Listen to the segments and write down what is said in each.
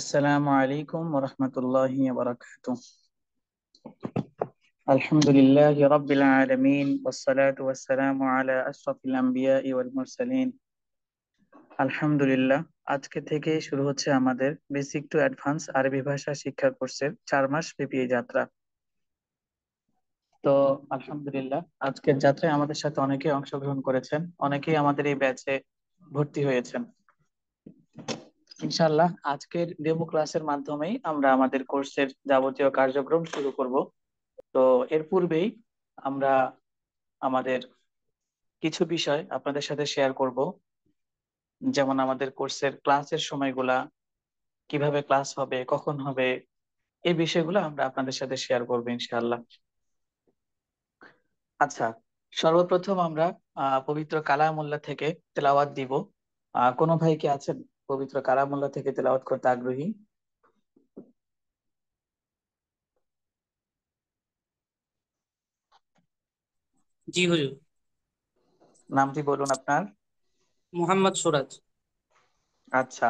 আসসালামু আলাইকুম ওয়া রাহমাতুল্লাহি ওয়া বারাকাতুহু। আলহামদুলিল্লাহি রাব্বিল আলামিন ওয়াস সালাতু ওয়াস সালামু আলা আশরাফিল আমবিয়াই ওয়াল মুরসালিন। আলহামদুলিল্লাহ, আজকে থেকে শুরু হচ্ছে আমাদের বেসিক টু অ্যাডভান্স আরবি ভাষা শিক্ষা কোর্সের 4 মাস ব্যাপী এই যাত্রা। তো আলহামদুলিল্লাহ, আজকের যাত্রায় আমাদের সাথে অনেকেই অংশগ্রহণ করেছেন, অনেকেই আমাদের এই ব্যাচে ভর্তি হয়েছেন। ইনশাআল্লাহ আজকের ডেমো ক্লাসের মাধ্যমেই আমরা আমাদের কোর্সের যাবতীয় কার্যক্রম শুরু করব। তো এর পূর্বেই আমরা আমাদের কিছু বিষয় আপনাদের সাথে শেয়ার করব, যেমন আমাদের কোর্সের ক্লাসের সময়গুলা, কিভাবে ক্লাস হবে, কখন হবে, এই বিষয়গুলো আমরা আপনাদের সাথে শেয়ার করবো ইনশাআল্লাহ। আচ্ছা, সর্বপ্রথম আমরা পবিত্র কালামুল্লাহ থেকে তেলাওয়াত দিব। কোনো ভাই কি আছেন পবিত্র কালামুল্লাহ থেকে তেলাওয়াত করতে আগ্রহী? জি হুজুর। নামটি বলুন আপনার। মোহাম্মদ সুরাজ। আচ্ছা,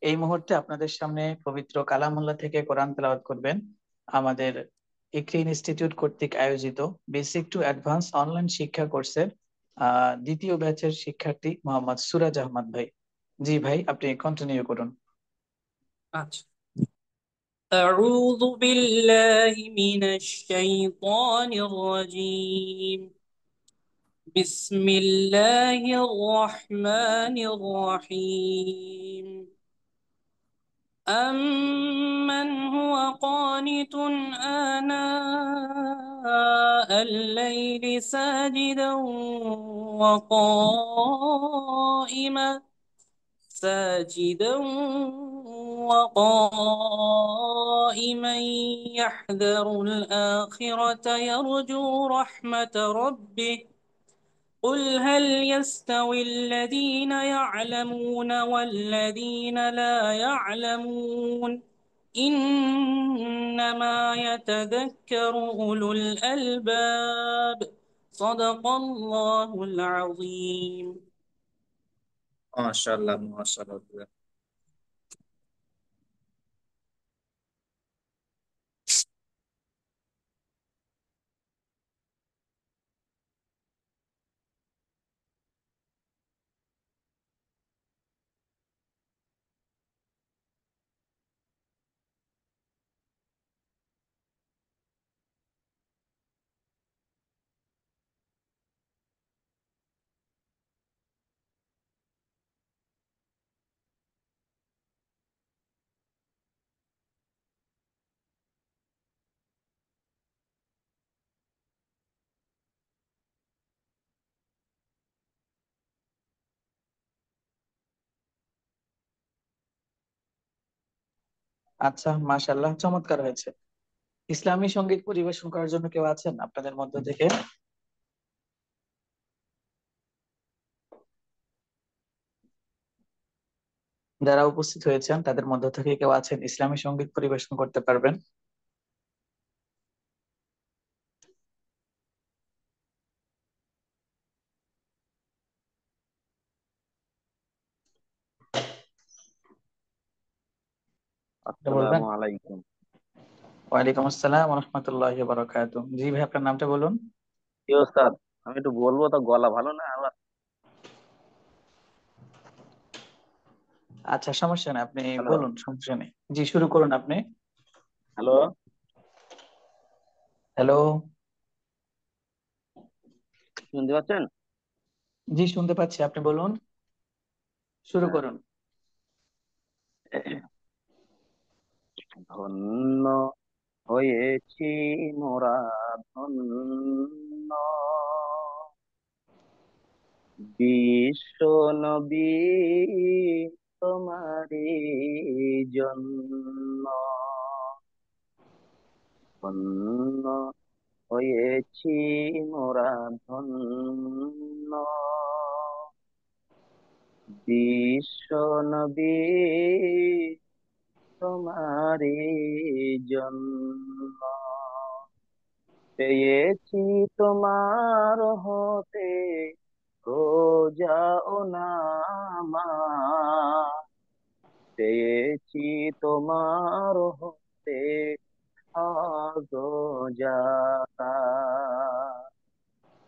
এই মুহূর্তে আপনাদের সামনে পবিত্র কালামুল্লাহ থেকে কোরআন তেলাওয়াত করবেন আমাদের ইকরি ইনস্টিটিউট কর্তৃক আয়োজিত বেসিক টু অ্যাডভান্স অনলাইন শিক্ষা কোর্সের দ্বিতীয় ব্যাচের শিক্ষার্থী মোহাম্মদ সুরাজ আহমদ ভাই। জি ভাই, আপনি কন্টিনিউ করুন। আচ্ছা। أعوذ بالله من الشيطان الرجيم. بسم الله الرحمن الرحيم. أمن هو قانت آناء الليل ساجدا ساجدا وقائما يحذر الآخرة يرجو رحمة ربه. قل هل يستوي الذين يعلمون والذين لا يعلمون؟ إنما يتذكر أولو الألباب. صدق الله العظيم. মাশাআল্লাহ মাশাআল্লাহ। আচ্ছা, মাশাআল্লাহ, চমৎকার হয়েছে। ইসলামী সঙ্গীত পরিবেশন করার জন্য কেউ আছেন আপনাদের মধ্য থেকে? যারা উপস্থিত হয়েছেন তাদের মধ্য থেকে কেউ আছেন ইসলামী সঙ্গীত পরিবেশন করতে পারবেন? এটা বলবেন। আসসালামু আলাইকুম। ওয়ালাইকুম আসসালাম ওয়া রাহমাতুল্লাহি ওয়া বারাকাতুহু। জি ভাই, আপনার নামটা বলুন। কি ওস্তাদ, আমি একটু বলবো তো, গলা ভালো না আবার। আচ্ছা, সমস্যা নেই, আপনি হ্যালো বলুন, সমস্যা নেই। জি, শুরু করুন আপনি। Hello, hello. শুনতে পাচ্ছেন? জি, শুনতে পাচ্ছি, আপনি বলুন, শুরু হ্যাঁ। করুন। ধন্য হয়েছি মোরা, ধন্য বিশ্ব নবী তোমারি জন্য, ধন্য হয়েছি মোরা, ধন্য বিশ্ব নবী তোমারি জন্য, পেয়েছি তোমার হতে রোজা ও নামাজ, পেয়েছি তোমার হতে আজ যাতা,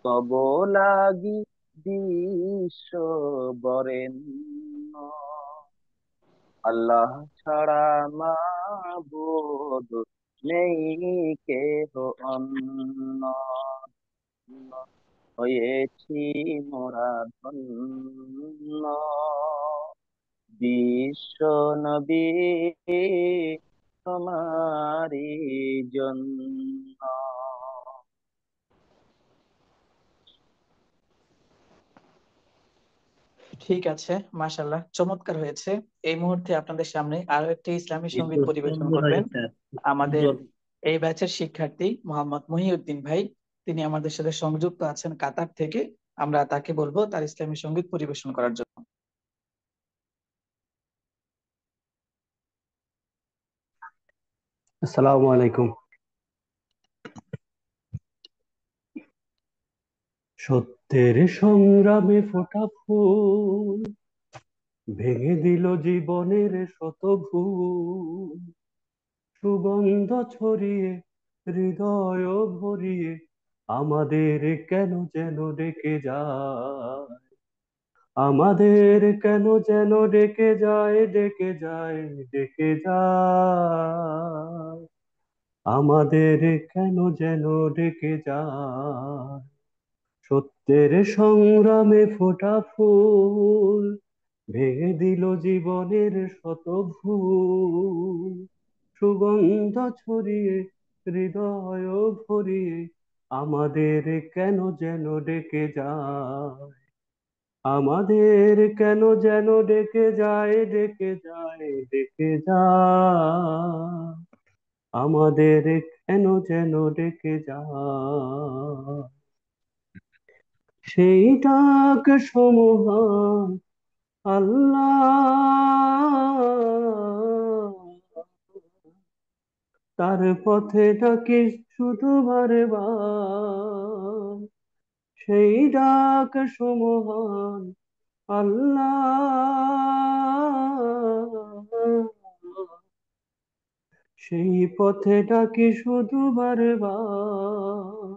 তব লাগি বিশ্ব বরেণ্য, আল্লাহ ছাড়া মাবুদ নেই কেহ অন্য, হয়েছি মোরা ধন্য, বিশ্ব নবী তোমারি জন্য। ঠিক আছে, মাশাআল্লাহ, চমৎকার হয়েছে। এই মুহূর্তে আপনাদের সামনে আরো একটি ইসলামী সঙ্গীত পরিবেশন করবেন আমাদের এই ব্যাচের শিক্ষার্থী মোহাম্মদ মহিউদ্দিন ভাই। তিনি আমাদের সাথে সংযুক্ত আছেন কাতার থেকে। আমরা তাকে বলবো তার ইসলামী সঙ্গীত পরিবেশন করার জন্য। আসসালামু আলাইকুম। সত্যের সংগ্রামে ফোটা ফুল ভেঙে দিল জীবনের শত ভুল, সুগন্ধ ছড়িয়ে হৃদয় ভরিয়ে আমাদের কেন যেন ডেকে যায়, আমাদের কেন যেন ডেকে যায়, ডেকে যায়, ডেকে যায়, আমাদের কেন যেন ডেকে যায়। সত্যের সংগ্রামে ফোটা ফুল ভেঙে দিল জীবনের শত ভুল, সুগন্ধ ছড়িয়ে হৃদয় ভরিয়ে আমাদের কেন যেন ডেকে যায়, আমাদের কেন যেন ডেকে যায়, ডেকে যায়, ডেকে যায়, আমাদের কেন যেন ডেকে যায়। সেই ডাক সমহান আল্লাহ, তার পথে ডাকি শুধু বারে বার। সেই ডাক সমহান আল্লাহ, সেই পথে ডাকি শুধু বারে বার।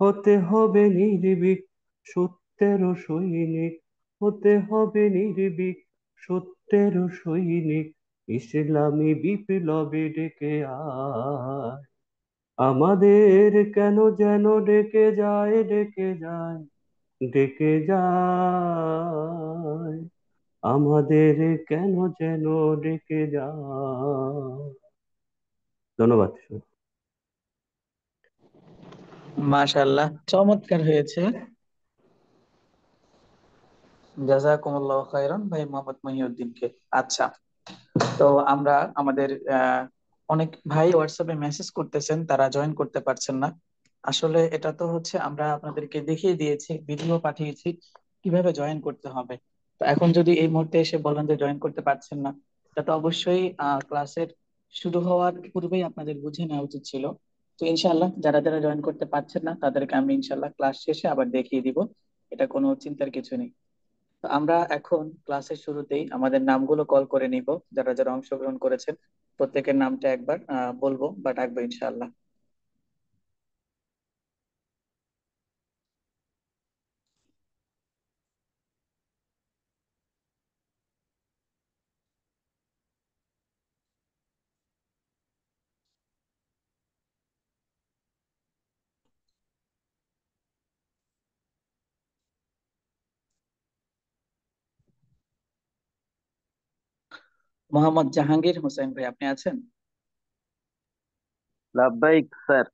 হতে হবে নির্ভীক সত্যের সৈনিক, হতে হবে নির্ভীক সত্যের সৈনিক, ইসলামী বিপ্লবে ডেকে আয়, আমাদের কেন যেন ডেকে যায়, ডেকে যায়, ডেকে যায়, আমাদের কেন যেন ডেকে যায়। ধন্যবাদ। মাশাআল্লাহ, চমৎকার হয়েছে। জাযাকুমুল্লাহু খাইরান ভাই মোহাম্মদ মহিউদ্দিনকে। আচ্ছা, তো আমরা আমাদের অনেক ভাই হোয়াটসঅ্যাপে মেসেজ করতেছেন, তারা জয়েন করতে পারছেন না। আসলে এটা তো হচ্ছে আমরা আপনাদেরকে দেখিয়ে দিয়েছি, ভিডিও পাঠিয়েছি কিভাবে জয়েন করতে হবে। তো এখন যদি এই মুহূর্তে এসে বলেন যে জয়েন করতে পারছেন না, এটা তো অবশ্যই ক্লাসের শুরু হওয়ার পূর্বেই আপনাদের বুঝে নেওয়া উচিত ছিল। তো ইনশাআল্লাহ যারা যারা জয়েন করতে পারছেন না তাদেরকে আমি ইনশাআল্লাহ ক্লাস শেষে আবার দেখিয়ে দিব, এটা কোনো চিন্তার কিছু নেই। তো আমরা এখন ক্লাসের শুরুতেই আমাদের নামগুলো কল করে নিব, যারা যারা অংশগ্রহণ করেছেন প্রত্যেকের নামটা একবার বলবো বা ডাকবো ইনশাআল্লাহ। মোহাম্মদ জাহাঙ্গীর হোসেন ভাই, আপনি আছেন? লাভবাহিক স্যার।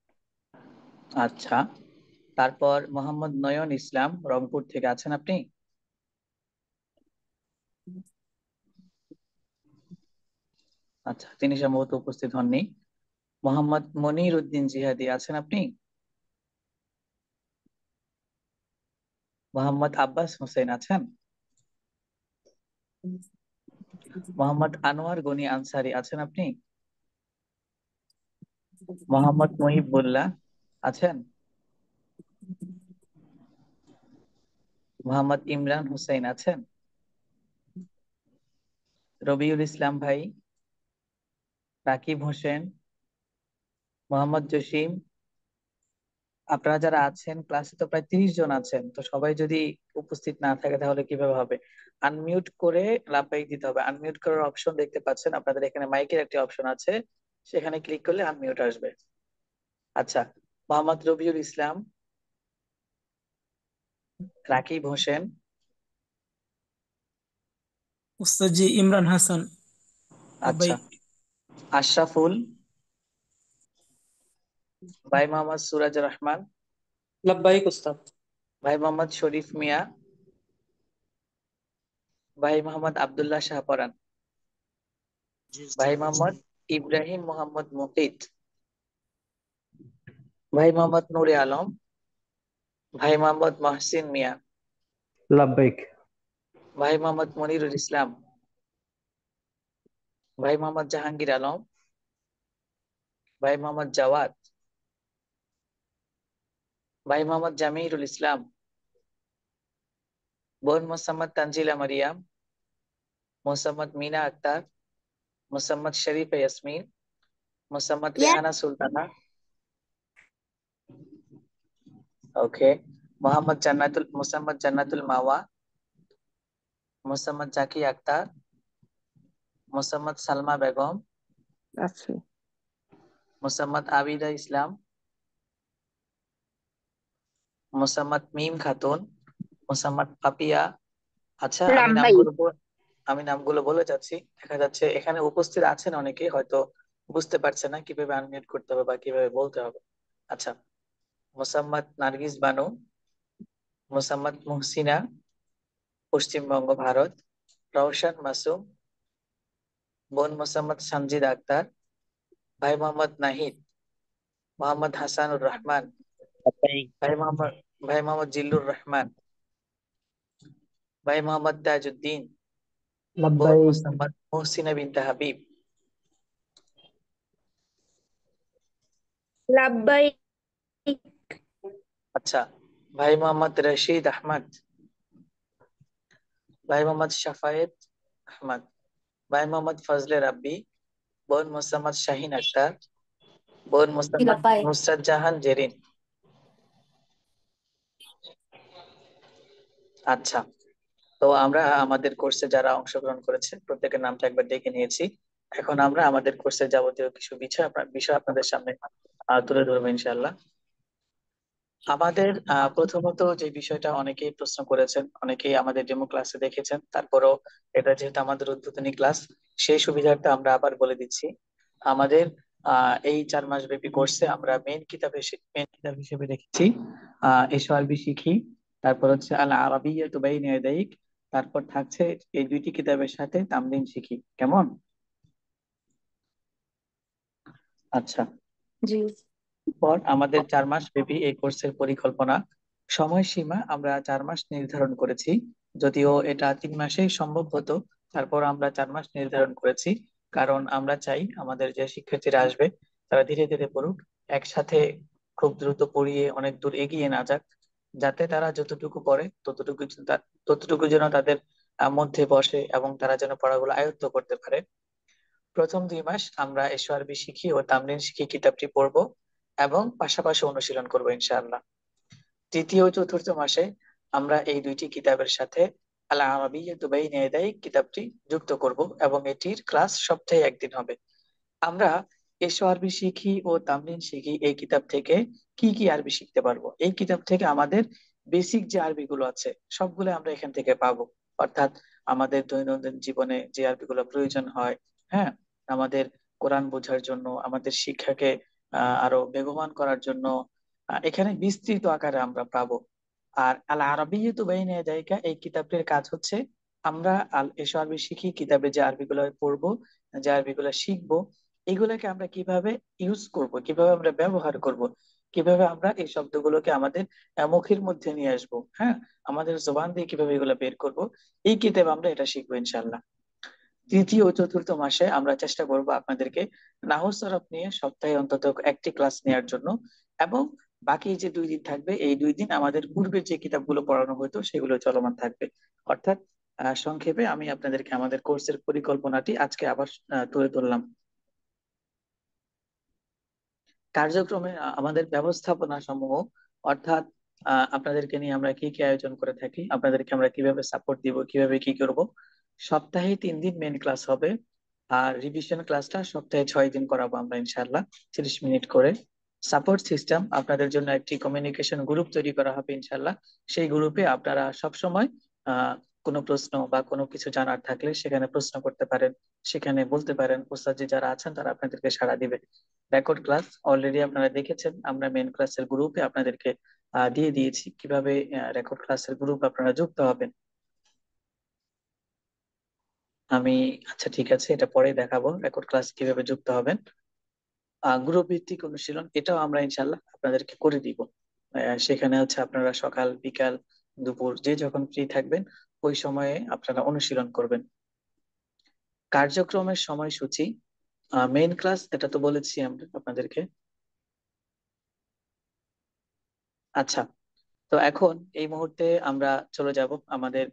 আচ্ছা, তারপর মোহাম্মদ নয়ন ইসলাম রংপুর থেকে, আছেন আপনি? আচ্ছা, তিনি সম্ভবত উপস্থিত হননি। মোহাম্মদ মনির উদ্দিন জিহাদি, আছেন আপনি? মোহাম্মদ আব্বাস হোসেন, আছেন? মোহাম্মদ আনোয়ার গনি আনসারি, আছেন আপনি? মোহাম্মদ মহিবুল্লাহ, আছেন? মোহাম্মদ ইমরান হোসেন, আছেন? রবিউল ইসলাম ভাই, রাকিব হোসেন, মোহাম্মদ জসিম। আপনারা যারা আছেন ক্লাসে তো প্রায় 30 জন আছেন, তো সবাই যদি উপস্থিত না থাকে তাহলে কিভাবে হবে? আনমিউট করে লাফাই দিতে হবে। আনমিউট করার অপশন দেখতে পাচ্ছেন আপনাদের এখানে, মাইকের একটি অপশন আছে, সেখানে ক্লিক করলে আনমিউট আসবে। আচ্ছা, মোহাম্মদ রবিউল ইসলাম, রাকিব হোসেন, উস্তাদ জি ইমরান হাসান আচ্ছা, লাব্বাইক। আশরাফুল ভাই, মোহাম্মদ সুরাজ রহমান, লব্বাইক উস্তাদ। ভাই মোহাম্মদ শরীফ মিয়া, ভাই মোহাম্মদ আব্দুল্লাহ শাহপরান, ভাই মোহাম্মদ ইব্রাহিম মোহাম্মদ মুকিত, ভাই মোহাম্মদ নূরে আলম, ভাই মোহাম্মদ মহসিন মিয়া, লাব্বাইক। ভাই মোহাম্মদ মনিরুল ইসলাম, ভাই মোহাম্মদ জাহাঙ্গীর আলম, ভাই মোহাম্মদ জাওয়াদ, ভাই মোহাম্মদ জামিরুল ইসলাম, বোন মোসাম্মদ তানজিলা মারিয়াম, মোসাম্মদ মিনা আক্তার, মোসাম্মদ শরীফা ইয়াসমিন, মোসাম্মদ রেহানা সুলতানা, ওকে, মোসাম্মদ জান্নাতুল মাওয়া, মোসাম্মদ জাকি আক্তার, মোসাম্মদ সালমা বেগম, আচ্ছা, মোসাম্মদ আবিদা ইসলাম, মোসাম্মদ মিম খাতুন, মোসাম্মদ পাপিয়া। আচ্ছা, রাব্বাই। আমি নামগুলো বলে যাচ্ছি। দেখা যাচ্ছে এখানে উপস্থিত আছেন অনেকে, হয়তো বুঝতে পারছে না কিভাবে আনমিউট করতে হবে বা কিভাবে বলতে হবে। আচ্ছা, মোসাম্মদ নার্গিস বানু, মোসাম্মদ মুহসিনা, পশ্চিমবঙ্গ, ভারত, রওশন মাসুম, বোন মোসাম্মদ সানজিদা আক্তার, ভাই মোহাম্মদ নাহিদ, মোহাম্মদ হাসানুর রহমান, ভাই মোহাম্মদ ভাই মোহাম্মদ জিল্লুর রহমান, ভাই মোহাম্মদ তাজউদ্দিন, বোন লাব্বাইক। মোসাম্মদ মুহসিনা বিনতে হাবিব, লাব্বাইক। আচ্ছা, ভাই মোহাম্মদ রশিদ আহমদ, ভাই মোহাম্মদ শাফায়েত আহমদ, ভাই মোহাম্মদ ফজলে রাব্বি, বোন মোসাম্মদ শাহিন আক্তার, বোন মোসাম্মদ নুসরাত জাহান জেরিন। আচ্ছা, তো আমরা আমাদের কোর্সে যারা অংশগ্রহণ করেছে প্রত্যেকের নামটা একবার ডেকে নিয়েছি। এখন আমরা আমাদের কোর্সের যাবতীয় কিছু বিষয় আপনাদের সামনে তুলে ধরবো ইনশাআল্লাহ। আমাদের প্রথমত যে বিষয়টা অনেকেই প্রশ্ন করেছেন, অনেকেই আমাদের ডেমো ক্লাসে দেখেছেন, তারপরও এটা যেহেতু আমাদের উদ্বোধনী ক্লাস, সেই সুবিধার্থে আমরা আবার বলে দিচ্ছি। আমাদের এই 4 মাস ব্যাপী কোর্সে আমরা মেন কিতাব হিসেবে রেখেছি এসো আরবি শিখি, তারপর হচ্ছে আল আরাবিয়াতু বাইনা ইয়াদাইক, তারপর থাকছে এই 2টি কিতাবের সাথে তামরিন শিখি। কেমন? আচ্ছা, জি। পর আমাদের 4 মাস ব্যাপী এই কোর্সের পরিকল্পনা, সময়সীমা আমরা 4 মাস নির্ধারণ করেছি। যদিও এটা 3 মাসেই সম্ভব হতো, তারপর আমরা 4 মাস নির্ধারণ করেছি, কারণ আমরা চাই আমাদের যে শিক্ষার্থীরা আসবে তারা ধীরে ধীরে পড়ুক, একসাথে খুব দ্রুত পড়িয়ে অনেক দূর এগিয়ে না যাক, যাতে তারা যতটুকু পড়ে ততটুকু যেন তাদের মধ্যে বসে এবং তারা যেন পড়াগুলো আয়ত্ত করতে পারে। প্রথম 2 মাস আমরা এসো আরবি শিখি ও তামরিন শিখি কিতাবটি পড়বো এবং পাশাপাশি অনুশীলন করবো ইনশাআল্লাহ। তৃতীয় ও চতুর্থ মাসে আমরা এই 2টি কিতাবের সাথে আল আরাবিয়াতু বাইনা ইয়াদাইক কিতাবটি যুক্ত করব এবং এটির ক্লাস সপ্তাহে একদিন হবে। আমরা এসো আরবি শিখি ও তামরিন শিখি এই কিতাব থেকে কি কি আরবি শিখতে পারবো? এই কিতাব থেকে আমাদের বেসিক যে আরবিগুলো আছে সবগুলো আমরা এখান থেকে পাবো। অর্থাৎ আমাদের দৈনন্দিন জীবনে যে আরবিগুলো প্রয়োজন হয়, হ্যাঁ, আমাদের কোরআন বোঝার জন্য, আমাদের শিক্ষাকে আরো বেগবান করার জন্য, এখানে বিস্তৃত আকারে আমরা পাবো। আর আল আরাবিয়াতু বাইনা ইয়াদাইকা এই কিতাবটির কাজ হচ্ছে আমরা আল এসো আরবি শিখি কিতাবে যে আরবিগুলো পড়বো, যে আরবিগুলো শিখবো, এগুলোকে আমরা কিভাবে ইউজ করব, কিভাবে আমরা ব্যবহার করব, কিভাবে আমরা এই শব্দগুলোকে আমাদের মুখের মধ্যে নিয়ে আসবো, হ্যাঁ, আমাদের জবান দিয়ে কিভাবে এগুলো বের করব, এই কিতাবে আমরা এটা শিখবো ইনশাল্লাহ। তৃতীয় ও চতুর্থ মাসে আমরা চেষ্টা করব আপনাদেরকে নাহু সরফ নিয়ে সপ্তাহে অন্তত একটি ক্লাস নেওয়ার জন্য, এবং বাকি যে 2 দিন থাকবে এই 2 দিন আমাদের পূর্বে যে কিতাবগুলো পড়ানো হতো সেগুলো চলমান থাকবে। অর্থাৎ সংক্ষেপে আমি আপনাদেরকে আমাদের কোর্সের পরিকল্পনাটি আজকে আবার তুলে ধরলাম। কার্যক্রমে আমাদের ব্যবস্থাপনা সমূহ, অর্থাৎ আপনাদেরকে নিয়ে আমরা কি কি আয়োজন করে থাকি, আপনাদেরকে আমরা কিভাবে সাপোর্ট দিব, কিভাবে কি করব। সপ্তাহে 3 দিন মেন ক্লাস হবে, আর রিভিশন ক্লাসটা সপ্তাহে 6 দিন করাবো আমরা ইনশাআল্লাহ, 30 মিনিট করে। সাপোর্ট সিস্টেম, আপনাদের জন্য একটি কমিউনিকেশন গ্রুপ তৈরি করা হবে ইনশাআল্লাহ। সেই গ্রুপে আপনারা সবসময় কোনো প্রশ্ন বা কোনো কিছু জানার থাকলে সেখানে প্রশ্ন করতে পারেন, সেখানে বলতে পারেন। ওস্তাদজি যারা আছেন তারা আপনাদেরকে সাড়া দিবে। রেকর্ড ক্লাস অলরেডি আপনারা দেখেছেন, আমরা মেন ক্লাসের গ্রুপে আপনাদেরকে দিয়ে দিয়েছি কিভাবে রেকর্ড ক্লাসের গ্রুপ আপনারা যুক্ত হবেন। আমি আচ্ছা ঠিক আছে, এটা পরে দেখাবো রেকর্ড ক্লাস কিভাবে যুক্ত হবেন। গ্রুপ ভিত্তিক অনুশীলন এটাও আমরা ইনশাল্লাহ আপনাদেরকে করে দিব। সেখানে হচ্ছে আপনারা সকাল বিকাল দুপুর যে যখন ফ্রি থাকবেন ওই সময়ে আপনারা অনুশীলন করবেন। কার্যক্রমের সময়সূচি, মেইন ক্লাস এটা তো বলেছি আমরা আপনাদেরকে। আচ্ছা, তো এখন এই মুহূর্তে আমরা চলে যাব আমাদের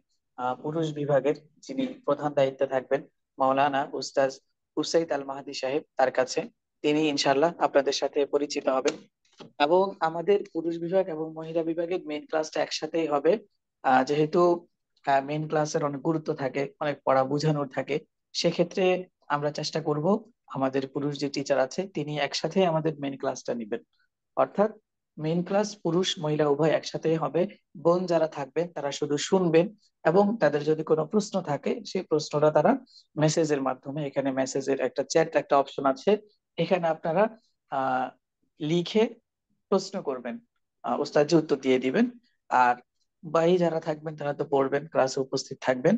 পুরুষ বিভাগের যিনি প্রধান দায়িত্বে থাকবেন, মাওলানা উস্তাজ উসাইদ আল মাহাদি সাহেব, তার কাছে। তিনি ইনশাল্লাহ আপনাদের সাথে পরিচিত হবেন। এবং আমাদের পুরুষ বিভাগ এবং মহিলা বিভাগের মেইন ক্লাসটা একসাথেই হবে, যেহেতু মেইন ক্লাসের অনেক গুরুত্ব থাকে, অনেক পড়া বোঝানোর থাকে। সেক্ষেত্রে আমরা চেষ্টা করব আমাদের পুরুষ যে টিচার আছে তিনি একসাথে আমাদের মেইন ক্লাসটা নেবেন। অর্থাৎ মেইন ক্লাস পুরুষ মহিলা উভয় একসাথে হবে। বোন যারা থাকবেন তারা শুধু শুনবেন, এবং তাদের যদি কোনো প্রশ্ন থাকে সেই প্রশ্নটা তারা মেসেজের মাধ্যমে, এখানে মেসেজের একটা চ্যাট একটা অপশন আছে, এখানে আপনারা লিখে প্রশ্ন করবেন, ওস্তাদ উত্তর দিয়ে দিবেন। আর বাকি যারা থাকবেন তারা তো পড়বেন, ক্লাসে উপস্থিত থাকবেন।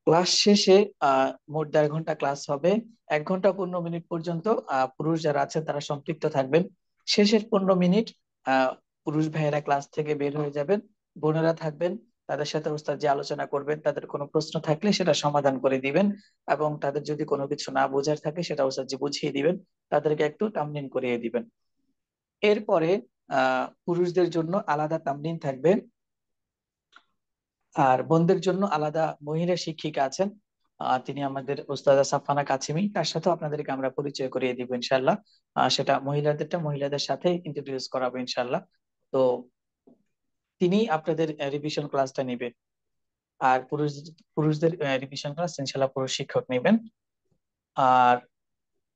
ক্লাস শেষে মোট 1.5 ঘন্টা ক্লাস হবে। 1 ঘন্টা 15 মিনিট পর্যন্ত পুরুষ যারা আছেন তারা সম্পৃক্ত থাকবেন। শেষের 15 মিনিট পুরুষ ভাইয়েরা ক্লাস থেকে বের হয়ে যাবেন, বোনেরা থাকবেন, তাদের সাথে ওস্তাদ যে আলোচনা করবেন, তাদের কোনো প্রশ্ন থাকলে সেটা সমাধান করে দিবেন, এবং তাদের যদি কোনো কিছু না বোঝার থাকে সেটা ওস্তাদ জি বুঝিয়ে দিবেন, তাদেরকে একটু তামরিন করিয়ে দিবেন। এরপরে পুরুষদের জন্য আলাদা তামরিন থাকবে, আর বোনদের জন্য আলাদা মহিলা শিক্ষিকা আছেন, তিনি আমাদের ওস্তাদা সাফানা কাছিমি, তার সাথে আপনাদেরকে আমরা পরিচয় করিয়ে দিব ইনশাল্লাহ। সেটা মহিলাদেরটা মহিলাদের সাথে ইন্ট্রোডিউস করাবো ইনশাল্লাহ। তো তিনি আপনাদের রিভিশন ক্লাসটা নেবে, আর পুরুষদের রিভিশন ক্লাস ইনশাল্লাহ পুরুষ শিক্ষক নেবেন। আর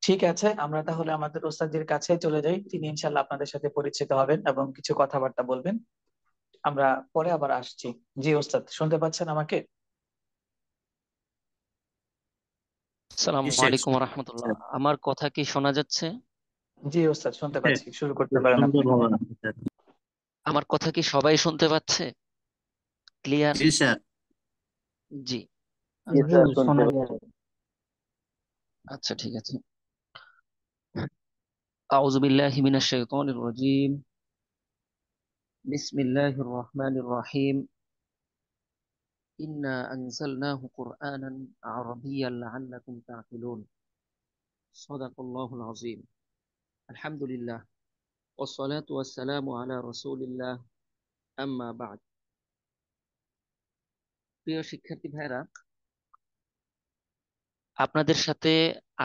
ঠিক আছে, আমরা তাহলে আমাদের ওস্তাদের কাছে চলে যাই, তিনি ইনশাল্লাহ আপনাদের সাথে পরিচিত হবেন এবং কিছু কথাবার্তা বলবেন। আমরা পরে আবার আসছি। জি ওস্তাদ, শুনতে পাচ্ছেন আমাকে? আসসালামু আলাইকুম রহমতুল্লাহ। আমার কথা কি শোনা যাচ্ছে? জি ওস্তাদ শুনতে হ্যাঁ, পাচ্ছি, শুরু করতে খুব পারেন আপনি। সুন্দরভাবে আসছে স্যার। আমার কথা কি সবাই শুনতে পাচ্ছে? ক্লিয়ার? জি স্যার। জি, জি স্যার, শুনতে শোনা পাচ্ছি। যায়। আচ্ছা ঠিক আছে। আউযু বিল্লাহি মিনাশ শাইতানির রাজীম। বিসমিল্লাহির রহমানির রহিম। ইন্না আনজালনাহু কুরআনান আরাবিয়্যান লাআল্লাকুম তা'কিলুন। সাদাকাল্লাহুল আযীম। আলহামদুলিল্লাহ ওয়াসসালাতু ওয়াসসালামু আলা রাসূলিল্লাহ, আম্মা বা'দ। প্রিয় শিক্ষার্থী ভাইরা, আপনাদের সাথে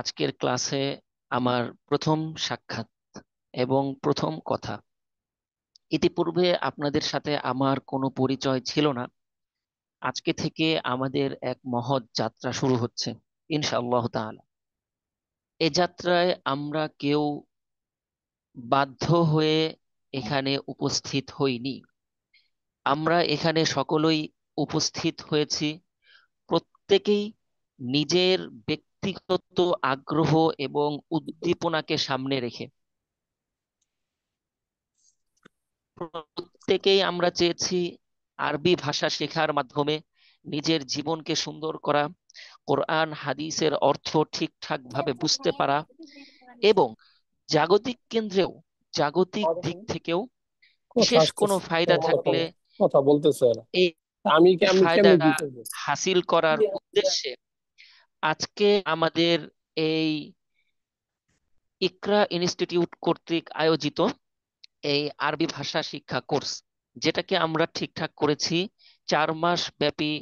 আজকের ক্লাসে আমার প্রথম সাক্ষাৎ এবং প্রথম কথা। ইতিপূর্বে আপনাদের সাথে আমার কোনো পরিচয় ছিল না। আজকে থেকে আমাদের এক মহৎ যাত্রা শুরু হচ্ছে ইনশাআল্লাহ তাআলা। এই যাত্রায় আমরা কেউ বাধ্য হয়ে এখানে উপস্থিত হইনি। আমরা এখানে সকলেই উপস্থিত হয়েছি প্রত্যেকেই নিজের ব্যক্তিগত আগ্রহ এবং উদ্দীপনাকে সামনে রেখে। প্রত্যেকেই আমরা চেয়েছি আরবি ভাষা শেখার মাধ্যমে নিজের জীবনকে সুন্দর করা, কোরআন হাদিসের অর্থ ঠিকঠাক ভাবে বুঝতে পারা, এবং জাগতিক কেন্দ্রেও জাগতিক দিক থেকেও কথা বিশেষ কোনো আসতেছে, ফায়দা থাকলে কথা বলতেছে ওরা। এই আমি কেমনি ফায়দা কি করবো? হাসিল করার উদ্দেশ্যে আজকে আমাদের এই ইকরা ইনস্টিটিউট কর্তৃক আয়োজিত এই আরবি ভাষা শিক্ষা কোর্স, যেটাকে আমরা ঠিকঠাক করেছি 4 মাস ব্যাপী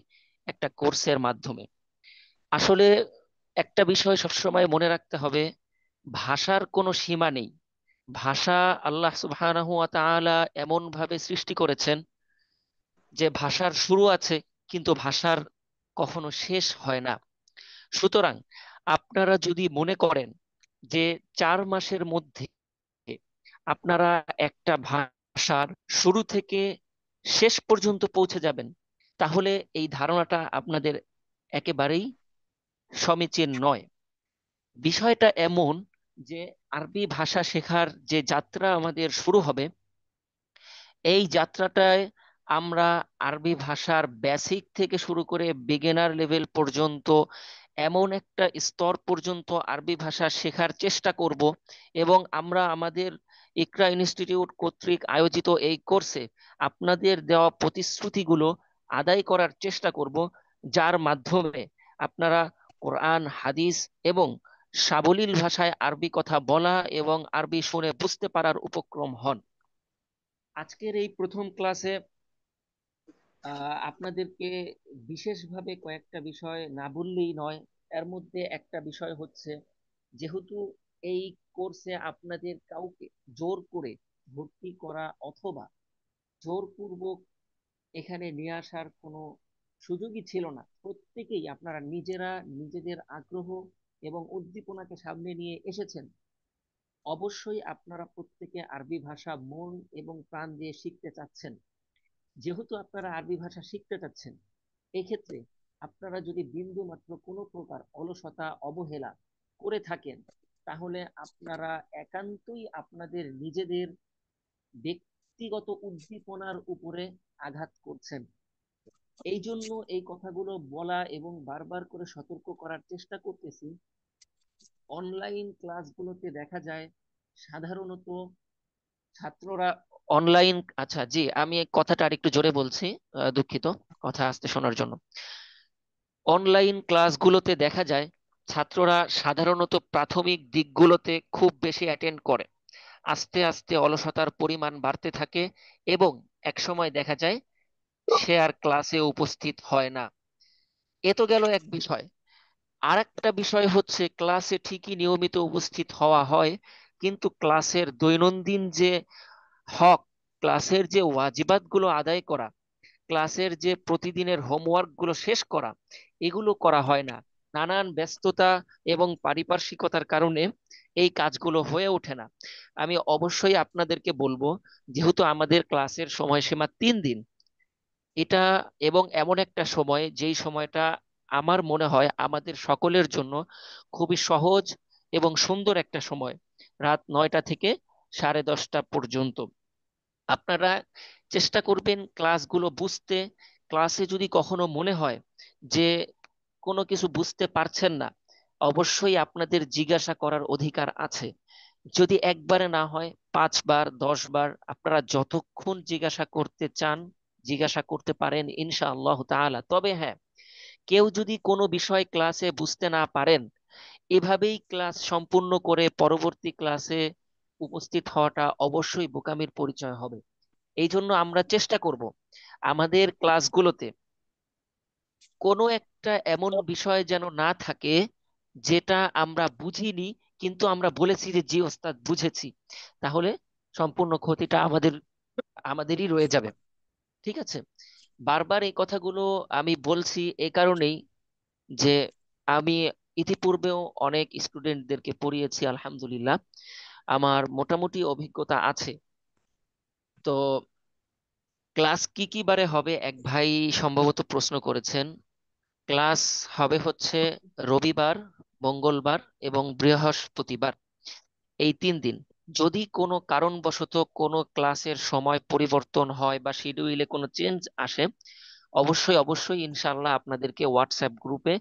একটা কোর্সের মাধ্যমে। আসলে একটা বিষয় সবসময় মনে রাখতে হবে, ভাষার কোনো সীমা নেই। ভাষা আল্লাহ সুবহানাহু ওয়া তাআলা এমন ভাবে সৃষ্টি করেছেন যে ভাষার শুরু আছে কিন্তু ভাষার কখনো শেষ হয় না। সুতরাং আপনারা যদি মনে করেন যে 4 মাসের মধ্যে আপনারা একটা ভাষার শুরু থেকে শেষ পর্যন্ত পৌঁছে যাবেন, তাহলে এই ধারণাটা আপনাদের একেবারেই সমীচীন নয়। বিষয়টা এমন যে আরবি ভাষা শেখার যে যাত্রা আমাদের শুরু হবে, এই যাত্রাটায় আমরা আরবি ভাষার বেসিক থেকে শুরু করে বিগিনার লেভেল পর্যন্ত এমন একটা স্তর পর্যন্ত আরবি ভাষা শেখার চেষ্টা করব। এবং আমরা আমাদের ইকরা ইনস্টিটিউট কর্তৃক আয়োজিত এই কোর্সে আপনাদের দেওয়া প্রতিশ্রুতিগুলো আদায় করার চেষ্টা করব, যার মাধ্যমে আপনারা কোরআন হাদিস এবং সাবলীল ভাষায় আরবি কথা বলা এবং আরবি শুনে বুঝতে পারার উপক্রম হন। আজকের এই প্রথম ক্লাসে আপনাদেরকে বিশেষভাবে কয়েকটা বিষয় না বললেই নয়। এর মধ্যে একটা বিষয় হচ্ছে, যেহেতু এই কোর্সে আপনাদের কাউকে জোর করে ভর্তি করা অথবা জোরপূর্বক এখানে নিয়ে আসার কোনো সুযোগই ছিল না, প্রত্যেকেই আপনারা নিজেরা নিজেদের আগ্রহ এবং উদ্দীপনাকে সামনে নিয়ে এসেছেন। অবশ্যই আপনারা প্রত্যেকে আরবি ভাষা মন এবং প্রাণ দিয়ে শিখতে চাচ্ছেন। যেহেতু আপনারা আরবি ভাষা শিখতে চাচ্ছেন, এই ক্ষেত্রে আপনারা যদি বিন্দু মাত্র কোনো প্রকার অলসতা অবহেলা করে থাকেন, তাহলে আপনারা একান্তই আপনাদের নিজেদের ব্যক্তিগত উদ্দীপনার উপরে আঘাত করছেন। এই জন্য এই কথাগুলো বলা এবং বারবার করে সতর্ক করার চেষ্টা করতেছি। অনলাইন ক্লাসগুলোতে দেখা যায় সাধারণত ছাত্ররা অনলাইন, আচ্ছা জি, আমি এই কথাটা আরেকটু জোরে বলছি, দুঃখিত কথা আস্তে শোনার জন্য। অনলাইন ক্লাসগুলোতে দেখা যায় ছাত্ররা সাধারণত প্রাথমিক দিকগুলোতে খুব বেশি অ্যাটেন্ড করে, আস্তে আস্তে অলসতার পরিমাণ বাড়তে থাকে এবং একসময় দেখা যায় সে আর ক্লাসে উপস্থিত হয় না। এ তো গেল এক বিষয়। আর একটা বিষয় হচ্ছে, ক্লাসে ঠিকই নিয়মিত উপস্থিত হওয়া হয়, কিন্তু ক্লাসের দৈনন্দিন যে হক, ক্লাসের যে ওয়াজিবাত গুলো আদায় করা, ক্লাসের যে প্রতিদিনের হোমওয়ার্ক গুলো শেষ করা, এগুলো করা হয় না। নানান ব্যস্ততা এবং পারিপার্শ্বিকতার কারণে এই কাজগুলো হয়ে ওঠে না। আমি অবশ্যই আপনাদেরকে বলবো, যেহেতু আমাদের ক্লাসের সময়সীমা 3 দিন, এটা এবং এমন একটা সময় যেই সময়টা আমার মনে হয় আমাদের সকলের জন্য খুবই সহজ এবং সুন্দর একটা সময়, রাত 9টা থেকে 10:30 পর্যন্ত। আপনারা চেষ্টা করবেন ক্লাসগুলো বুঝতে। ক্লাসে যদি কখনো মনে হয় যে কোনো কিছু বুঝতে পারছেন না, অবশ্যই আপনাদের জিজ্ঞাসা করার অধিকার আছে। যদি একবারে না হয় 5 বার 10 বার আপনারা যতক্ষণ জিজ্ঞাসা করতে চান জিজ্ঞাসা করতে পারেন ইনশাআল্লাহ তাআলা। তবে হ্যাঁ, কেউ যদি কোনো বিষয় ক্লাসে বুঝতে না পারেন, এভাবেই ক্লাস সম্পূর্ণ করে পরবর্তী ক্লাসে উপস্থিত হওয়াটা অবশ্যই বোকামির পরিচয় হবে। এই জন্য আমরা চেষ্টা করব আমাদের ক্লাসগুলোতে কোনো একটা এমন বিষয় যেন না থাকে যেটা আমরা বুঝিনি কিন্তু আমরা বলেছি যে জি ওস্তাদ বুঝেছি, তাহলে সম্পূর্ণ ক্ষতিটা আমাদেরই রয়ে যাবে। ঠিক আছে, বারবার এই কথাগুলো আমি বলছি এ কারণেই যে আমি ইতিপূর্বেও অনেক স্টুডেন্টদেরকে পড়িয়েছি, আলহামদুলিল্লাহ আমার মোটামুটি অভিজ্ঞতা আছে। তো ক্লাস কি কি বারে হবে এক ভাই সম্ভবত প্রশ্ন করেছেন। ক্লাস হবে হচ্ছে রবিবার, মঙ্গলবার এবং বৃহস্পতিবার, এই 3 দিন। যদি কোনো কারণবশত কোনো ক্লাসের সময় পরিবর্তন হয় বা শিডিউলে কোনো চেঞ্জ আসে, অবশ্যই অবশ্যই ইনশাআল্লাহ আপনাদেরকে হোয়াটসঅ্যাপ গ্রুপে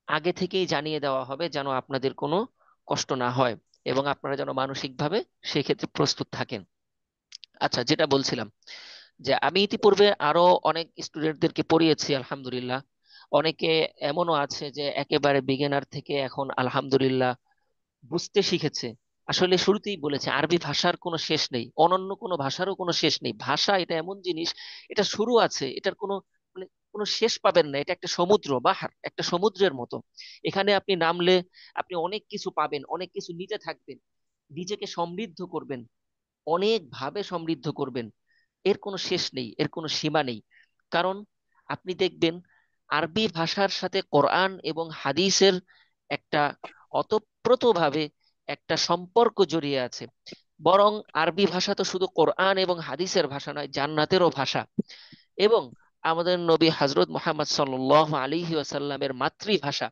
আগে থেকেই জানিয়ে দেওয়া হবে, যেন আপনাদের কোনো কষ্ট না হয় এবং আপনারা যেন মানসিকভাবে সেক্ষেত্রে প্রস্তুত থাকেন। আচ্ছা, যেটা বলছিলাম যে আমি ইতিপূর্বে আরো অনেক স্টুডেন্টদেরকে পড়িয়েছি আলহামদুলিল্লাহ। অনেকে এমনও আছে যে একেবারে বিগিনার থেকে এখন আলহামদুলিল্লাহ বুঝতে শিখেছে। আসলে শুরুতেই বলেছে আরবি ভাষার কোনো শেষ নেই, অনন্য কোনো ভাষারও কোনো শেষ নেই। ভাষা এটা এমন জিনিস, এটা শুরু আছে, এটার কোনো মানে কোনো শেষ পাবেন না। এটা একটা সমুদ্র, বাহার, একটা সমুদ্রের মতো। এখানে আপনি নামলে আপনি অনেক কিছু পাবেন, অনেক কিছু নিতে থাকবেন, নিজেকে সমৃদ্ধ করবেন, অনেক ভাবে সমৃদ্ধ করবেন। এর কোনো শেষ নেই, এর কোনো সীমা নেই। কারণ আপনি দেখবেন আরবি ভাষার সাথে কোরআন এবং হাদিসের একটা অতপ্রতভাবে একটা সম্পর্ক জড়িয়ে আছে। বরং আরবি ভাষা তো শুধু কোরআন এবং হাদিসের ভাষা নয়, জান্নাতেরও ভাষা। এবং আমাদের নবী হযরত মুহাম্মদ সাল্লাল্লাহু আলাইহি ওয়াসাল্লামের মাতৃভাষা।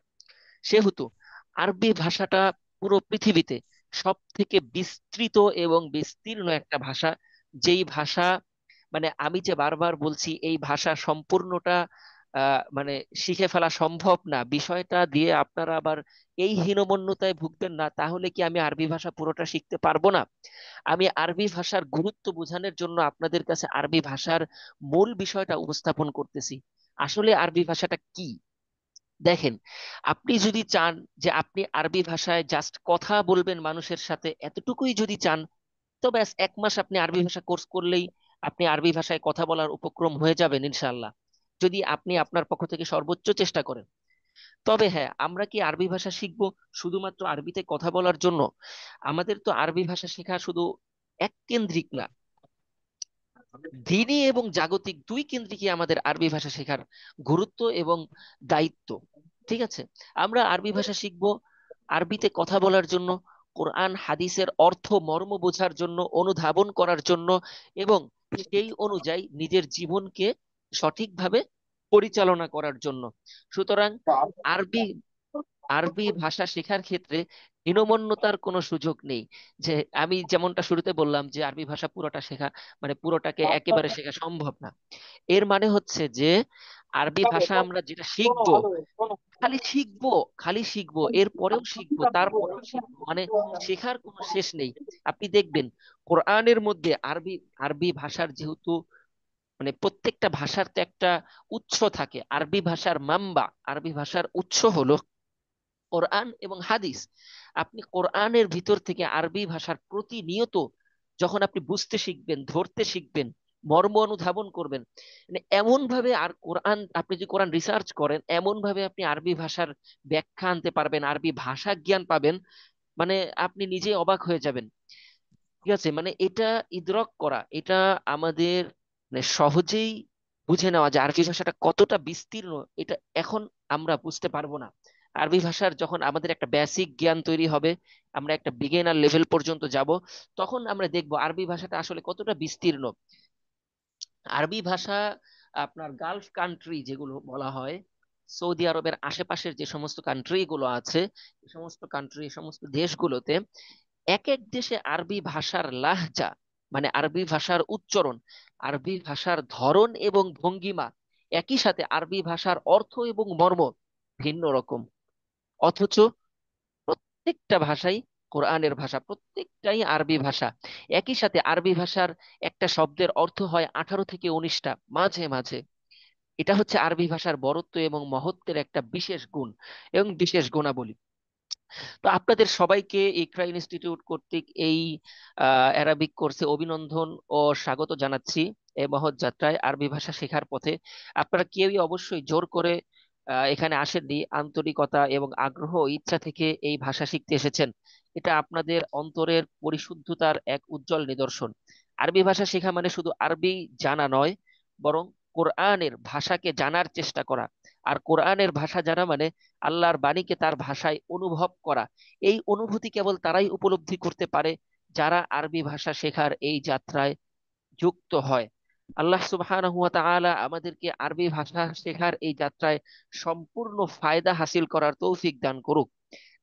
সেহেতু আরবি ভাষাটা পুরো পৃথিবীতে সব থেকে বিস্তৃত এবং বিস্তীর্ণ একটা ভাষা। যেই ভাষা, মানে আমি যে বারবার বলছি এই ভাষা সম্পূর্ণটা মানে শিখে ফেলা সম্ভব না, বিষয়টা দিয়ে আপনারা আবার এই হীনমন্যতায় ভুগবেন না, তাহলে কি আমি আরবি ভাষা পুরোটা শিখতে পারবো না? আমি আরবি ভাষার গুরুত্ব বোঝানোর জন্য আপনাদের কাছে আরবি ভাষার মূল বিষয়টা উপস্থাপন করতেছি। আসলে আরবি ভাষাটা কি? দেখেন, আপনি যদি চান যে আপনি আরবি ভাষায় জাস্ট কথা বলবেন মানুষের সাথে, এতটুকুই যদি চান, তো ব্যাস 1 মাস আপনি আরবি ভাষা কোর্স করলেই আপনি আরবি ভাষায় কথা বলার উপক্রম হয়ে যাবেন ইনশাআল্লাহ, যদি আপনি আপনার পক্ষ থেকে সর্বোচ্চ চেষ্টা করেন। তবে হ্যাঁ, আমরা কি আরবি ভাষা শিখবো শুধুমাত্র আরবিতে কথা বলার জন্য? আমাদের তো আরবি ভাষা শেখা শুধু এক কেন্দ্রিক না, দিনী এবং জাগতিক দুই কেন্দ্রিকই আমাদের আরবি ভাষা শেখার গুরুত্ব এবং দায়িত্ব। ঠিক আছে, আমরা আরবি ভাষা শিখবো আরবিতে কথা বলার জন্য, কোরআন হাদিসের অর্থ মর্ম বোঝার জন্য, অনুধাবন করার জন্য, এবং সেই অনুযায়ী নিজের জীবনকে সঠিকভাবে পরিচালনা করার জন্য। সুতরাং আরবি আরবি ভাষা শেখার ক্ষেত্রে হীনমন্যতার কোনো সুযোগ নেই। যে আমি যেমনটা শুরুতে বললাম যে আরবি ভাষা পুরোটা শেখা, মানে পুরোটাকে একেবারে শেখা সম্ভব না। এর মানে হচ্ছে যে আরবি ভাষা আমরা যেটা শিখবো, খালি শিখবো, খালি শিখবো, এর পরেও শিখবো, তারপরেও শিখবো, মানে শেখার কোনো শেষ নেই। আপনি দেখবেন কোরআনের মধ্যে আরবি আরবি ভাষার যেহেতু, মানে প্রত্যেকটা ভাষার তো একটা উৎস থাকে। আরবি ভাষার মাম্বা, আরবি ভাষার উৎস হলো কোরআন এবং হাদিস। আপনি কোরআনের ভিতর থেকে আরবি ভাষার প্রতিনিয়ত যখন আপনি বুঝতে শিখবেন, ধরতে শিখবেন, মর্ম অনুধাবন করবেন, মানে এমন ভাবে, আর কোরআন আপনি যদি কোরআন রিসার্চ করেন, এমন ভাবে আপনি আরবি ভাষার ব্যাখ্যা আনতে পারবেন, আরবি ভাষা জ্ঞান পাবেন, মানে আপনি নিজে অবাক হয়ে যাবেন। ঠিক আছে, মানে এটা ইদরক করা, এটা আমাদের মানে সহজেই বুঝে নেওয়া যায় আরবি ভাষাটা কতটা বিস্তীর্ণ, এটা এখন আমরা বুঝতে পারবো না। আরবি ভাষার যখন আমাদের একটা বেসিক জ্ঞান তৈরি হবে, আমরা একটা বিগিনার লেভেল পর্যন্ত যাব, তখন আমরা দেখবো আরবি ভাষাটা আসলে কতটা বিস্তীর্ণ। আরবি ভাষা আপনার গালফ কান্ট্রি যেগুলো বলা হয়, সৌদি আরবের আশেপাশের যে সমস্ত কান্ট্রি গুলো আছে, এই সমস্ত কান্ট্রি, এই সমস্ত দেশগুলোতে এক এক দেশে আরবি ভাষার লাহজা, মানে আরবি ভাষার উচ্চারণ, আরবি ভাষার ধরন এবং ভঙ্গিমা, একই সাথে আরবি ভাষার অর্থ এবং মর্ম ভিন্ন রকম। অথচ প্রত্যেকটা ভাষাই কোরআনের ভাষা, প্রত্যেকটাই আরবি ভাষা। একই সাথে আরবি ভাষার একটা শব্দের অর্থ হয় 18 থেকে 19টা মাঝে মাঝে। এটা হচ্ছে আরবি ভাষার বরত্ব এবং মহত্বের একটা বিশেষ গুণ এবং বিশেষ গুণাবলী। তো আপনাদের সবাইকে ইকরা ইনস্টিটিউট কর্তৃক এই অ্যারাবিক কোর্সে অভিনন্দন ও স্বাগত জানাচ্ছি। এই মহৎ যাত্রায় আরবি ভাষা শেখার পথে আপনারা কেউই অবশ্যই জোর করে এখানে আসেননি, আন্তরিকতা এবং আগ্রহ ও ইচ্ছা থেকে এই ভাষা শিখতে এসেছেন। এটা আপনাদের অন্তরের পরিশুদ্ধতার এক উজ্জ্বল নিদর্শন। আরবি ভাষা শেখা মানে শুধু আরবি জানা নয়, বরং কোরআনের ভাষাকে জানার চেষ্টা করা। আর কোরআনের ভাষা জানা মানে আল্লাহর বাণীকে তার ভাষায় অনুভব করা। এই অনুভূতি কেবল তারাই উপলব্ধি করতে পারে যারা আরবি ভাষা শেখার এই যাত্রায় যুক্ত হয়। আল্লাহ সুবহানাহু ওয়া তাআলা আমাদেরকে আরবি ভাষা শেখার এই যাত্রায় সম্পূর্ণ ফায়দা হাসিল করার তৌফিক দান করুক।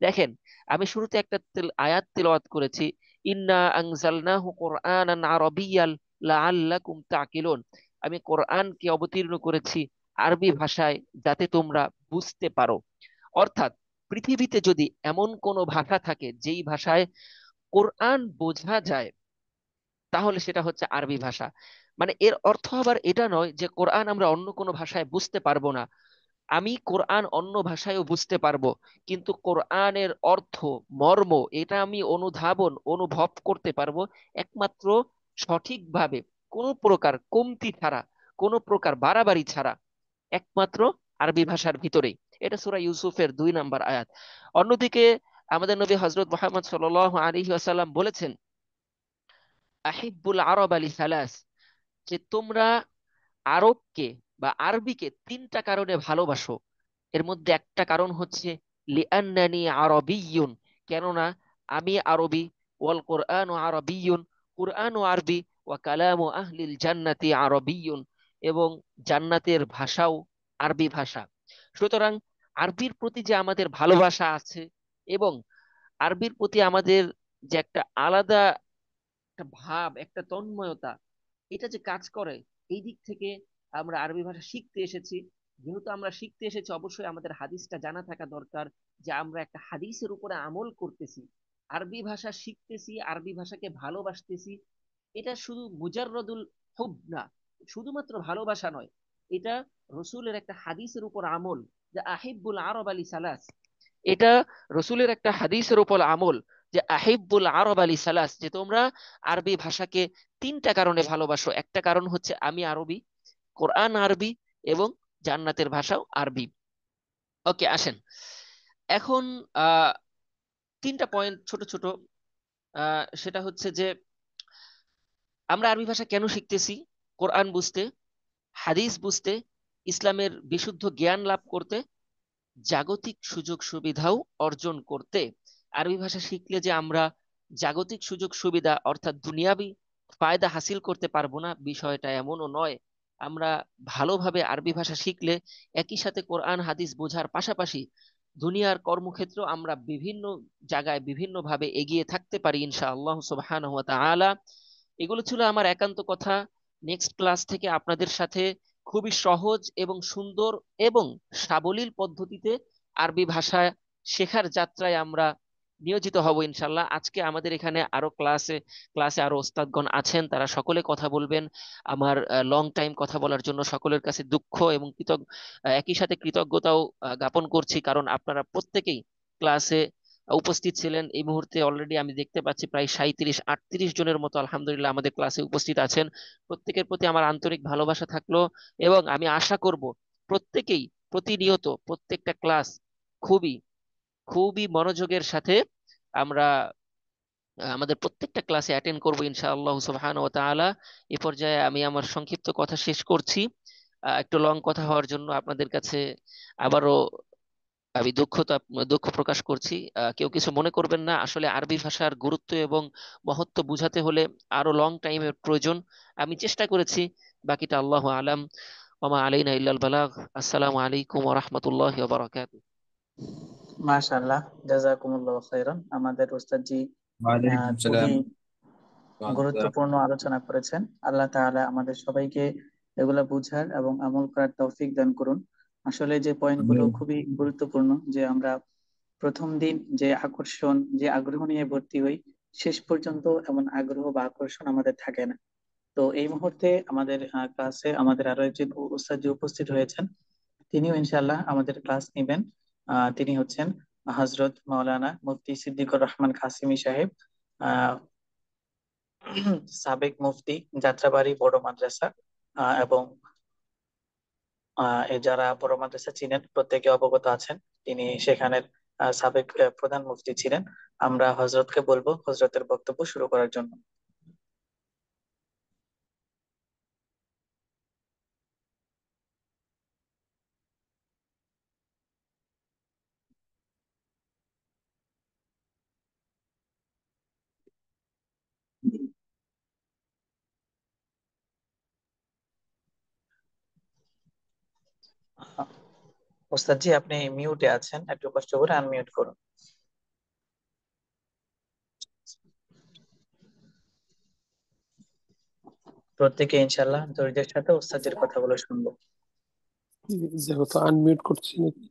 দেখেন, আমি শুরুতে একটা আয়াত তিলাওয়াত করেছি, ইন্না আনজালনাহু কুরআনান আরাবিয়াল লাআল্লাকুম তাকিলুন। আমি কোরআনকে অবতীর্ণ করেছি আরবি ভাষায় যাতে তোমরা বুঝতে পারো। অর্থাৎ পৃথিবীতে যদি এমন কোনো ভাষা থাকে যেই ভাষায় কোরআন বোঝা যায়, তাহলে সেটা হচ্ছে আরবি ভাষা। মানে এর অর্থ আবার এটা নয় যে কোরআন আমরা অন্য কোনো ভাষায় বুঝতে পারবো না। আমি কোরআন অন্য ভাষায়ও বুঝতে পারবো, কিন্তু কোরআনের অর্থ, মর্ম, এটা আমি অনুধাবন, অনুভব করতে পারবো একমাত্র সঠিকভাবে, কোনো প্রকার কমতি ছাড়া, কোনো প্রকার বাড়াবাড়ি ছাড়া, একমাত্র আরবি ভাষার ভিতরেই। এটা সূরা ইউসুফের 2 নম্বর আয়াত। অন্যদিকে আমাদের নবী হযরত মুহাম্মদ সাল্লাল্লাহু আলাইহি ওয়াসাল্লাম বলেছেন, আহিব্বুল আরব আলি সালাস, যে তোমরা আরবকে বা আরবিকে 3টা কারণে ভালোবাসো। এর মধ্যে একটা কারণ হচ্ছে লিআন্নানি আরবিয়্যুন, কেননা আমি আরবি, ওয়াল কোরআন আরবিয়্যুন, কোরআন ও আরবি, ওয়া কালামু আহলিল জান্নাতি আরবিয়্যুন, এবং জান্নাতের ভাষাও আরবি ভাষা। সুতরাং আরবির প্রতি যে আমাদের ভালোবাসা আছে এবং আরবির প্রতি আমাদের যে একটা আলাদা একটা ভাব, একটা তন্ময়তা, এটা যে কাজ করে, এই দিক থেকে আমরা আরবি ভাষা শিখতে এসেছি। যেহেতু আমরা শিখতে এসেছি, অবশ্যই আমাদের হাদিসটা জানা থাকা দরকার, যে আমরা একটা হাদিসের উপরে আমল করতেছি, আরবি ভাষা শিখতেছি, আরবি ভাষাকে ভালোবাসতেছি। এটা শুধু মুজাররদুল হুব না, শুধুমাত্র ভালোবাসা নয়, এটা রসুলের একটা হাদিসের উপর আমল, যে আহিব্বুল আরব আলী সালাস। এটা রসুলের একটা হাদিসের উপর আমল, যে আহিব্বুল আরব আলী সালাস, যে তোমরা আরবি ভাষাকে 3টা কারণে ভালোবাসো। একটা কারণ হচ্ছে আমি আরবি, কোরআন আরবি, এবং জান্নাতের ভাষাও আরবি। ওকে, আসেন এখন আহ 3টা পয়েন্ট ছোট ছোট। সেটা হচ্ছে যে আমরা আরবি ভাষা কেন শিখতেছি? কোরআন বুঝতে, হাদিস বুঝতে, ইসলামের বিশুদ্ধ জ্ঞান লাভ করতে, জাগতিক সুযোগ সুবিধাও অর্জন করতে। আরবি ভাষা শিখলে যে আমরা জাগতিক সুযোগ সুবিধা অর্থাৎ দুনিয়াবি ফায়দা হাসিল করতে পারবো না, বিষয়টা এমনও নয়। আমরা ভালোভাবে আরবি ভাষা শিখলে একই সাথে কোরআন হাদিস বোঝার পাশাপাশি দুনিয়ার কর্মক্ষেত্র আমরা বিভিন্ন জায়গায় বিভিন্ন ভাবে এগিয়ে থাকতে পারি ইনশাআল্লাহ সুবহানাহু ওয়া তাআলা। এগুলো ছিল আমার একান্ত কথা। নেক্সট ক্লাস থেকে আপনাদের সাথে খুবই সহজ এবং সুন্দর এবং সাবলীল পদ্ধতিতে আরবি ভাষা শেখার যাত্রায় আমরা নিয়োজিত হব ইনশাল্লাহ। আজকে আমাদের এখানে আরো ক্লাসে ক্লাসে আরো ওস্তাদগণ আছেন, তারা সকলে কথা বলবেন। আমার লং টাইম কথা বলার জন্য সকলের কাছে দুঃখ এবং একই সাথে কৃতজ্ঞতাও জ্ঞাপন করছি, কারণ আপনারা প্রত্যেকেই ক্লাসে উপস্থিত ছিলেন। এই মুহূর্তে অলরেডি আমি দেখতে পাচ্ছি প্রায় 37-38 জনের মতো আলহামদুলিল্লাহ আমাদের ক্লাসে উপস্থিত আছেন। প্রত্যেকের প্রতি আমার আন্তরিক ভালোবাসা থাকলো, এবং আমি আশা করব প্রত্যেকেই প্রতিনিয়ত প্রত্যেকটা ক্লাস খুবই খুবই মনোযোগের সাথে আমরা আমাদের প্রত্যেকটা ক্লাসে অ্যাটেন্ড করবো ইনশাআল্লাহ সুবহানাহু ওয়া তাআলা। এ পর্যায়ে আমি আমার সংক্ষিপ্ত কথা শেষ করছি। একটু লং কথা হওয়ার জন্য আপনাদের কাছে আবারও আমি দুঃখ প্রকাশ করছি। কেউ কিছু মনে করবেন না। আসলে আরবি ভাষার গুরুত্ব এবং মহত্ব বুঝাতে হলে আরো লং টাইমের প্রয়োজন। আমি চেষ্টা করেছি, বাকিটা আল্লাহু আলাম। ওমা আলাইনা ইল্লাল বালাগ। আসসালামু আলাইকুম ওয়া রাহমাতুল্লাহি ওয়া বারাকাতুহু। মাশাআল্লাহ, জাযাকুমুল্লাহু খাইরান। আমাদের ওস্তাদজি ওয়ালাইকুম খুবই সালাম। গুরুত্বপূর্ণ আলোচনা করেছেন। আল্লাহ তাআলা আমাদের সবাইকে এগুলা বুঝার এবং আমল করার তৌফিক দান করুন। আসলে যে পয়েন্টগুলো খুবই গুরুত্বপূর্ণ, যে আমরা প্রথম দিন যে আকর্ষণ, যে আগ্রহ নিয়ে ভর্তি হই, শেষ পর্যন্ত এমন আগ্রহ বা আকর্ষণ আমাদের থাকে না। তো এই মুহূর্তে আমাদের ক্লাসে আমাদের আরো একজন উস্তাদ জি উপস্থিত হয়েছেন, তিনিও ইনশাআল্লাহ আমাদের ক্লাস নেবেন। তিনি হচ্ছেন হযরত মাওলানা মুফতি সিদ্দিকুর রহমান কাসিমি সাহেব, আহ সাবেক মুফতি, যাত্রাবাড়ি বড় মাদ্রাসা। এবং যারা বড় মাদ্রাসা চিনেন প্রত্যেকে অবগত আছেন, তিনি সেখানের সাবেক প্রধান মুফতি ছিলেন। আমরা হযরতকে বলবো হযরতের বক্তব্য শুরু করার জন্য। ওস্তাদ জি, আপনি মিউটে আছেন, একটু কষ্ট করে আনমিউট করুন। প্রত্যেকে ইনশাআল্লাহ ধৈর্যের সাথে ওস্তাদের কথাগুলো শুনবো। যেহেতু আনমিউট করছি নাকি,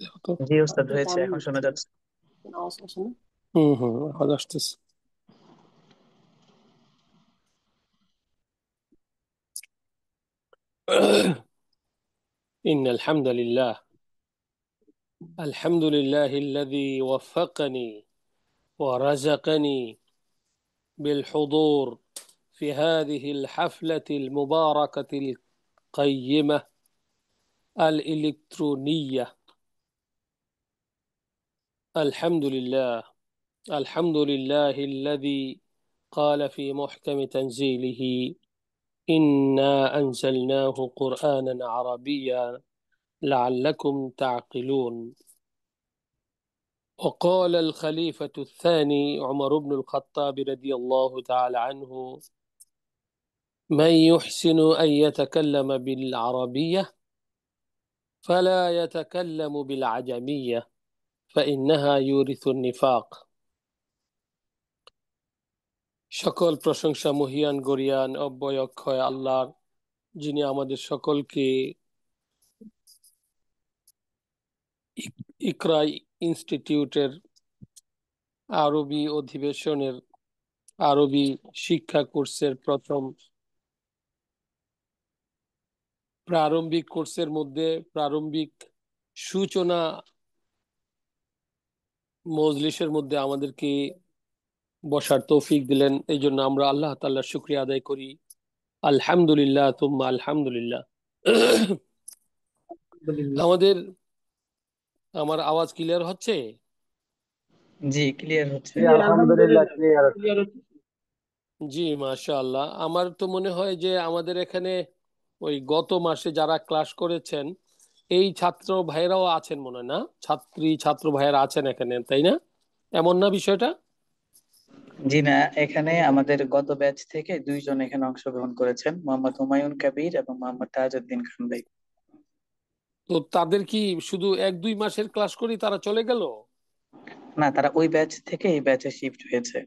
যেহেতু জি ওস্তাদ, হয়েছে, এখন শোনা যাচ্ছে। আওয়াজ আসতেছে। إن الحمد لله الذي وفقني ورزقني بالحضور في هذه الحفلة المباركة القيمة الإلكترونية. الحمد لله الذي قال في محكم تنزيله إنا أنزلناه قرآنا عربيا لعلكم تعقلون. وقال الخليفة الثاني عمر بن الخطاب رضي الله تعالى عنه من يحسن أن يتكلم بالعربية فلا يتكلم بالعجمية فإنها يورث النفاق. সকল প্রশংসা মহিয়ান গরিয়ান অব্যয় অক্ষয় আল্লাহর, যিনি আমাদের সকলকে ইকরা ইনস্টিটিউটের আরবি অধিবেশনের আরবি শিক্ষা কোর্সের প্রারম্ভিক কোর্সের মধ্যে প্রারম্ভিক সূচনা মজলিসের মধ্যে আমাদেরকে বসার তৌফিক দিলেন। এই জন্য আমরা আল্লাহ তাআলার শুকরিয়া আদায় করি। আলহামদুলিল্লাহ তুম্মা আলহামদুলিল্লাহ। আমার আওয়াজ ক্লিয়ার হচ্ছে? জি, ক্লিয়ার হচ্ছে। আলহামদুলিল্লাহ ক্লিয়ার। জি মাশাআল্লাহ। আমার তো মনে হয় যে আমাদের এখানে ওই গত মাসে যারা ক্লাস করেছেন এই ছাত্র ভাইরাও আছেন মনে হয়, না? ছাত্র ভাইয়েরা আছেন এখানে, তাই না? এমন না বিষয়টা? জি না, এখানে আমাদের গত ব্যাচ থেকে 2 জন এখানে অংশগ্রহণ করেছেন, মোহাম্মদ হুমায়ুন কবির এবং মোহাম্মদ তাজউদ্দিন খান ভাই। তো তাদের কি শুধু 1-2 মাসের ক্লাস করি তারা চলে গেল? না, তারা ওই ব্যাচ থেকে এই ব্যাচে শিফট হয়েছে।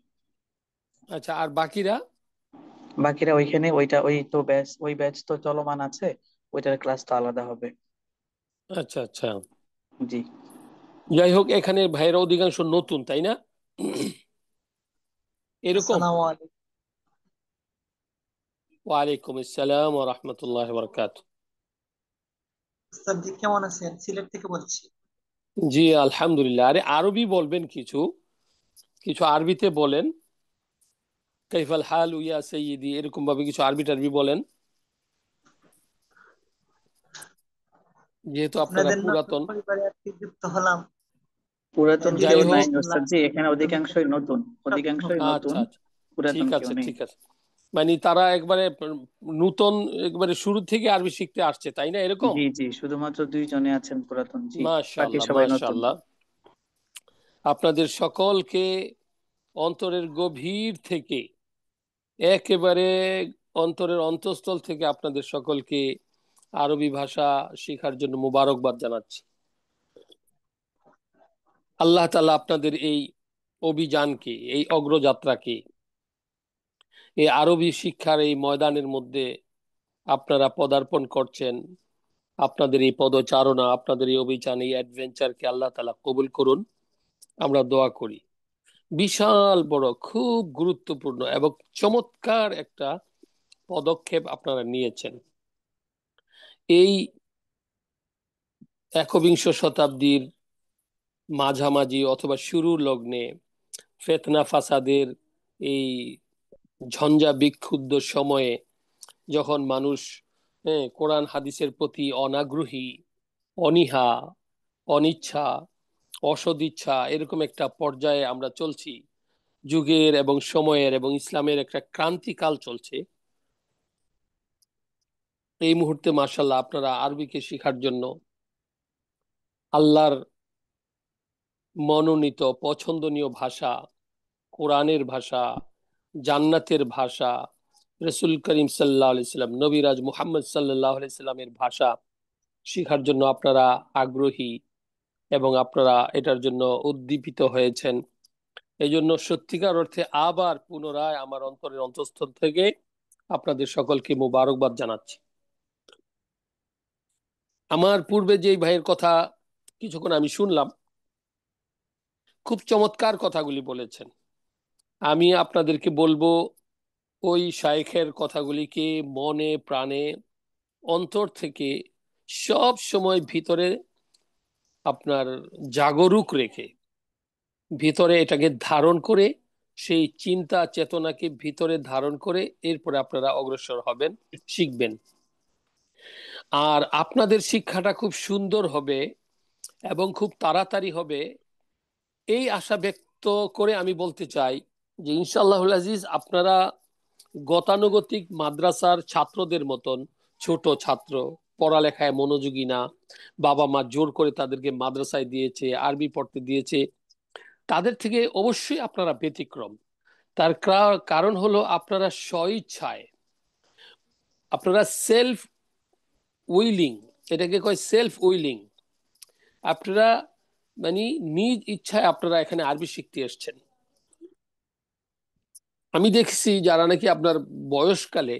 আচ্ছা, আর বাকিরা? বাকিরা ওইখানে ওই ব্যাচ তো চলমান আছে, ওইটার ক্লাস তো আলাদা হবে। আচ্ছা আচ্ছা, জি। যাই হোক, এখানে ভাইরা অধিকাংশ নতুন, তাই না? এরকম? আসসালামু আলাইকুম। ওয়ালাইকুম আসসালাম ওয়া রাহমাতুল্লাহি ওয়া বারাকাতুহু। উস্তাদ জি কেমন আছেন? সিলেট থেকে বলছি। জি আলহামদুলিল্লাহ। আরে আরবি বলবেন, কিছু কিছু আরবিতে বলেন। কাইফাল হাল ইয়া সাইয়্যিদি, এরকম ভাবে কিছু আরবি টারবি বলেন, যেহেতু আপনারা আপনাদের নতুন পুরাতন। পরিবারে আর কি যুক্ত হলাম। পুরাতন যাই কেউ হোক, নাই ওস্তাদ জি, এখানে অধিকাংশই নতুন। আচ্ছা আচ্ছা, পুরাতন ঠিক কেউ আছে নেই। ঠিক আছে। মানে তারা একবারে নতুন, একবারে শুরু থেকে আরবি শিখতে আসছে, তাই না? এরকম? জি জি, শুধুমাত্র 2 জনে আছেন পুরাতন, জি। বাকি মাশাআল্লাহ সবাই নতুন। মাশাআল্লাহ। আপনাদের সকলকে অন্তরের গভীর থেকে, একেবারে অন্তরের অন্তঃস্থল থেকে আপনাদের সকলকে আরবি ভাষা শেখার জন্য মুবারকবাদ জানাচ্ছি। আল্লাহ তাআলা আপনাদের এই অভিযানকে, এই অগ্রযাত্রাকে, এই আরবি শিক্ষার এই ময়দানের মধ্যে আপনারা পদার্পণ করছেন, আপনাদের এই পদচারণা, আপনাদের এই অভিযান, এই অ্যাডভেঞ্চারকে আল্লাহ তাআলা কবুল করুন, আমরা দোয়া করি। বিশাল বড়, খুব গুরুত্বপূর্ণ এবং চমৎকার একটা পদক্ষেপ আপনারা নিয়েছেন। এই একবিংশ শতাব্দীর মাঝামাঝি অথবা শুরুর লগ্নে ফিতনা ফাসাদের এই ঝঞ্ঝা বিক্ষুব্ধ সময়ে, যখন মানুষ কোরআন হাদিসের প্রতি অনাগ্রহী, অনীহা, অনিচ্ছা, অসদিচ্ছা, এরকম একটা পর্যায়ে আমরা চলছি, যুগের এবং সময়ের এবং ইসলামের একটা ক্রান্তিকাল চলছে, এই মুহূর্তে মাশাআল্লাহ আপনারা আরবিকে শেখার জন্য আল্লাহর মনোনীত পছন্দনীয় ভাষা, কোরআনের ভাষা, জান্নাতের ভাষা, রসুল করিম সাল্লাল্লাহু আলাইহি সাল্লাম, নবিরাজ মুহাম্মদ সাল্লাল্লাহু আলাইহি সাল্লামের ভাষা শেখার জন্য আপনারা আগ্রহী এবং আপনারা এটার জন্য উদ্দীপিত হয়েছেন। এই জন্য সত্যিকার অর্থে আবার পুনরায় আমার অন্তরের অন্তঃস্থল থেকে আপনাদের সকলকে মোবারকবাদ জানাচ্ছি। আমার পূর্বে যে ভাইয়ের কথা কিছুক্ষণ আমি শুনলাম, খুব চমৎকার কথাগুলি বলেছেন। আমি আপনাদেরকে বলবো ওই শাইখের কথাগুলিকে মনে প্রাণে অন্তর থেকে সব সময় ভিতরে আপনার জাগরুক রেখে, ভিতরে এটাকে ধারণ করে, সেই চিন্তা চেতনাকে ভিতরে ধারণ করে এরপরে আপনারা অগ্রসর হবেন, শিখবেন। আর আপনাদের শিক্ষাটা খুব সুন্দর হবে এবং খুব তাড়াতাড়ি হবে, এই আশা ব্যক্ত করে আমি বলতে চাই যে ইনশাআল্লাহুল আজিজ আপনারা গতানুগতিক মাদ্রাসার ছাত্রদের মতন ছোট ছাত্র, পড়ালেখায় মনোযোগী না, বাবা মা জোর করে তাদেরকে মাদ্রাসায় দিয়েছে, আরবি পড়তে দিয়েছে, তাদের থেকে অবশ্যই আপনারা ব্যতিক্রম। তার কারণ হলো আপনারা স্বইচ্ছায়, আপনারা সেলফ উইলিং, এটাকে কয় সেলফ উইলিং, আপনারা মানে নিজ ইচ্ছায় আপনারা এখানে আরবি শিখতে এসছেন। আমি দেখছি যারা নাকি আপনার বয়সকালে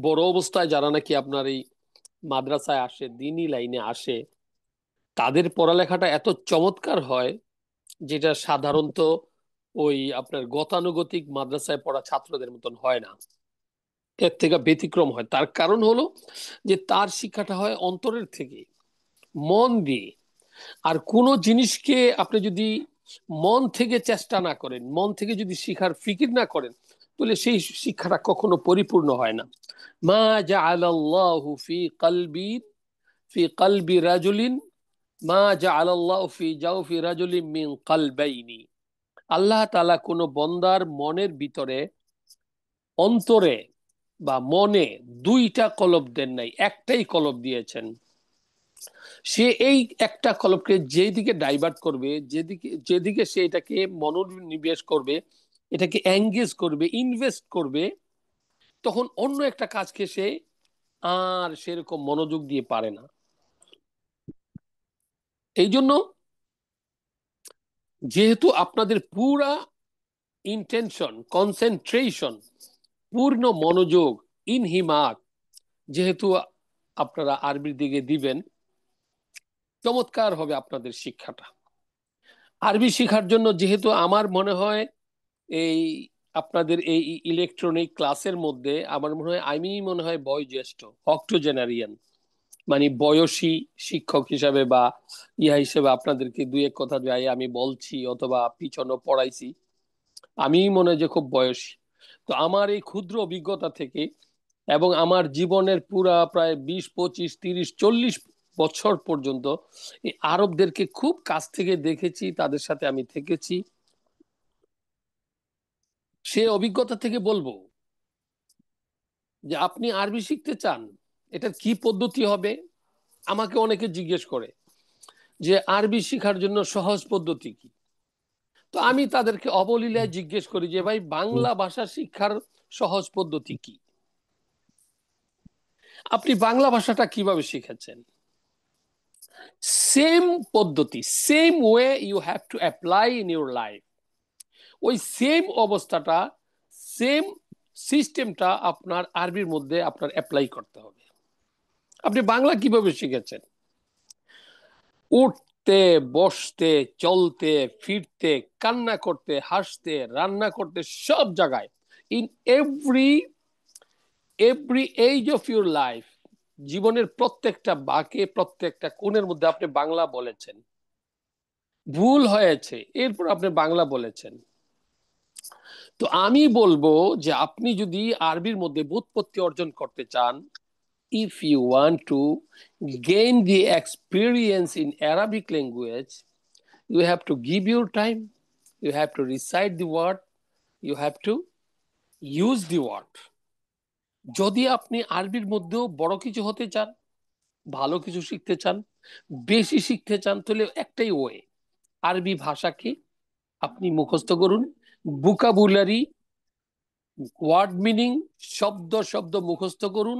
বড় অবস্থায় যারা নাকি আপনার এই মাদ্রাসায় আসে, দিনী লাইনে আসে, তাদের পড়ালেখাটা এত চমৎকার হয় যেটা সাধারণত ওই আপনার গতানুগতিক মাদ্রাসায় পড়া ছাত্রদের মতন হয় না, এর থেকে ব্যতিক্রম হয়। তার কারণ হলো যে তার শিক্ষাটা হয় অন্তরের থেকে, মন দিয়ে। আর কোনো জিনিসকে আপনি যদি মন থেকে চেষ্টা না করেন, মন থেকে যদি শিখার ফিকির না করেন, তাহলে সেই শিক্ষাটা কখনো পরিপূর্ণ হয় না। মা জাআলাল্লাহু ফি কলবি রাজুলিন মা জাআলাল্লাহু ফি জাওফি রাজুলিন মিন কলবাইনি। আল্লাহ তাআলা কোনো বন্দার মনের ভিতরে, অন্তরে বা মনে দুইটা কলব দেন নাই, একটাই কলব দিয়েছেন। সে এই একটা কলবকে যেদিকে ডাইভার্ট করবে, যেদিকে সে এটাকে মনোনিবেশ করবে, এটাকে এঙ্গেজ করবে, ইনভেস্ট করবে, তখন অন্য একটা কাজকে সে আর সেরকম মনোযোগ দিয়ে পারে না। এই জন্য যেহেতু আপনাদের পুরা ইন্টেনশন, কনসেন্ট্রেশন, পূর্ণ মনোযোগ, ইনহিমাক যেহেতু আপনারা আরবির দিকে দিবেন, চমৎকার হবে আপনাদের শিক্ষাটা। আরবি শেখার জন্য যেহেতু আমার মনে হয় এই আপনাদের এই ইলেকট্রনিক ক্লাসের মধ্যে আমার মনে হয় আমি মনে হয় বয়োজ্যেষ্ঠ, অক্টোজেনারিয়ান, মানে বয়সী শিক্ষক হিসাবে বা ইহা হিসেবে আপনাদেরকে দুই এক কথা যাই আমি বলছি অথবা পিছনে পড়াইছি, আমি মনে হয় যে খুব বয়সী। তো আমার এই ক্ষুদ্র অভিজ্ঞতা থেকে এবং আমার জীবনের পুরা প্রায় 20, 25, 30, 40 বছর পর্যন্ত এই আরবদেরকে খুব কাছ থেকে দেখেছি, তাদের সাথে আমি থেকেছি, সে অভিজ্ঞতা থেকে বলবো যে আপনি আরবি শিখতে চান, এটার কি পদ্ধতি হবে। আমাকে অনেকে জিজ্ঞেস করে যে আরবি শেখার জন্য সহজ পদ্ধতি কি। তো আমি তাদেরকে অবলীলায় জিজ্ঞেস করি যে ভাই বাংলা ভাষা শিক্ষার সহজ পদ্ধতি কি, আপনি বাংলা ভাষাটা কিভাবে শিখেছেন। সেম পদ্ধতি, same way you have to apply in your life, ওই সেম অবস্থাটা, সেম সিস্টেমটা আপনার আরবির মধ্যে আপনার অ্যাপ্লাই করতে হবে। আপনি বাংলা কিভাবে শিখেছেন, উঠতে বসতে চলতে ফিরতে কান্না করতে হাসতে রান্না করতে সব জায়গায়, in every edge of your life, জীবনের প্রত্যেকটা বাঁকে প্রত্যেকটা কোণের মধ্যে আপনি বাংলা বলেছেন, ভুল হয়েছে এরপর আপনি বাংলা বলেছেন। তো আমি বলবো যে আপনি যদি আরবির মধ্যে ব্যুৎপত্তি অর্জন করতে চান, if you want to gain the experience in Arabic language, you have to give your time, you have to recite the word, you have to use the word. যদি আপনি আরবির মধ্যেও বড় কিছু হতে চান, ভালো কিছু শিখতে চান, বেশি শিখতে চান, তাহলে একটাই ওয়ে, আরবি ভাষাকে আপনি মুখস্থ করুন, ভোকাবুলারি, ওয়ার্ড মিনিং, শব্দ শব্দ মুখস্থ করুন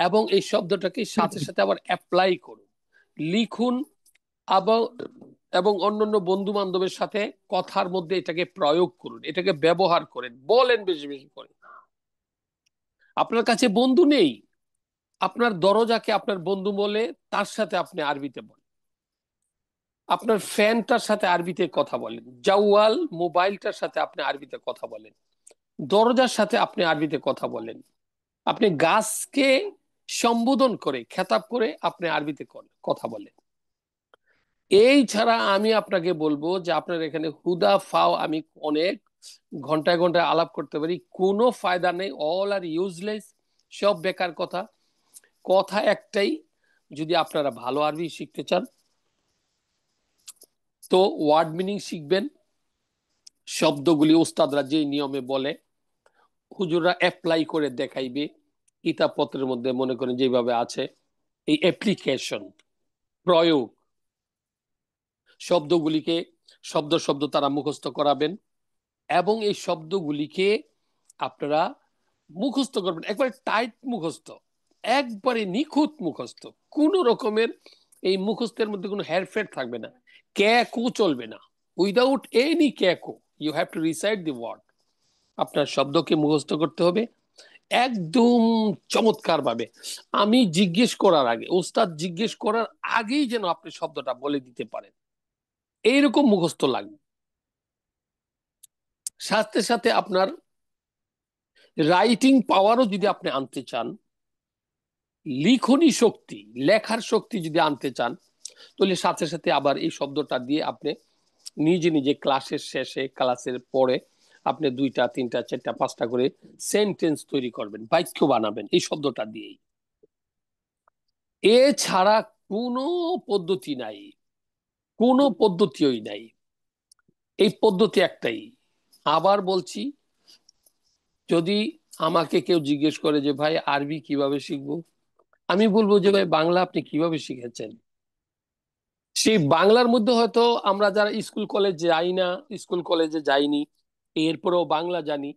এবং এই শব্দটাকে সাথে সাথে আবার অ্যাপ্লাই করুন, লিখুন এবং অন্যান্য বন্ধু বান্ধবের সাথে কথার মধ্যে এটাকে প্রয়োগ করুন, এটাকে ব্যবহার করেন, বলেন বেশি বেশি করে। আপনার কাছে বন্ধু নেই, আপনার দরজাকে আপনার বন্ধু বলে তার সাথে আপনি আরবিতে বলেন, আপনার ফ্যানটার সাথে আরবিতে কথা বলেন, জাওয়াল মোবাইলটার সাথে আপনি আরবিতে কথা বলেন, দরজার সাথে আপনি আরবিতে কথা বলেন, আপনি গাছকে সম্বোধন করে খেতাব করে আপনি আরবিতে কথা বলেন। এই ছাড়া আমি আপনাকে বলবো যে আপনার এখানে হুদা ফাও আমি অনেক ঘন্টায় ঘন্টায় আলাপ করতে পারি, কোনো ফায়দা নেই, অল আর ইউজলেস, সব বেকার কথা। কথা একটাই, যদি আপনারা ভালো আরবি শিখতে চান তো ওয়ার্ড মিনিং শিখবেন, শব্দগুলি ওস্তাদরা যে নিয়মে বলে হুজুররা অ্যাপ্লাই করে দেখাইবে কিতাবপত্রের মধ্যে, মনে করেন যেভাবে আছে এই অ্যাপ্লিকেশন প্রয়োগ, শব্দগুলিকে শব্দ শব্দ তারা মুখস্থ করাবেন এবং এই শব্দগুলিকে আপনারা মুখস্থ করবেন, একবারে টাইট মুখস্থ, একবারে নিখুঁত মুখস্থ, কোন রকমের এই মুখস্থের মধ্যে কোনো হেরফের থাকবে না, ক্যাকো চলবে না, উইদাউট এনি ক্যাকো you have to recite the word. আপনার শব্দকে মুখস্থ করতে হবে একদম চমৎকার ভাবে। আমি জিজ্ঞেস করার আগে, ওস্তাদ জিজ্ঞেস করার আগেই যেন আপনি শব্দটা বলে দিতে পারেন, এইরকম মুখস্থ লাগবে। সাথে সাথে আপনার রাইটিং পাওয়ারও যদি আপনি আনতে চান, লিখনী শক্তি, লেখার শক্তি যদি আনতে চান, তাহলে সাথে সাথে আবার এই শব্দটা দিয়ে আপনি নিজে নিজে ক্লাসের শেষে, ক্লাসের পরে আপনি 2টা 3টা 4টা 5টা করে সেন্টেন্স তৈরি করবেন, বাক্য বানাবেন এই শব্দটা দিয়েই। এছাড়া কোনো পদ্ধতি নাই, কোনো পদ্ধতিই নাই, এই পদ্ধতি একটাই। আবার বলছি, যদি আমাকে কেউ জিজ্ঞেস করে যে ভাই আরবি কিভাবে শিখবো, আমি বলবো যে ভাই বাংলা আপনি কিভাবে শিখেছেন। সেই বাংলার মধ্যে হয়তো আমরা যারা স্কুল কলেজ যাই না, স্কুল কলেজে যাইনি, এরপরেও বাংলা জানি,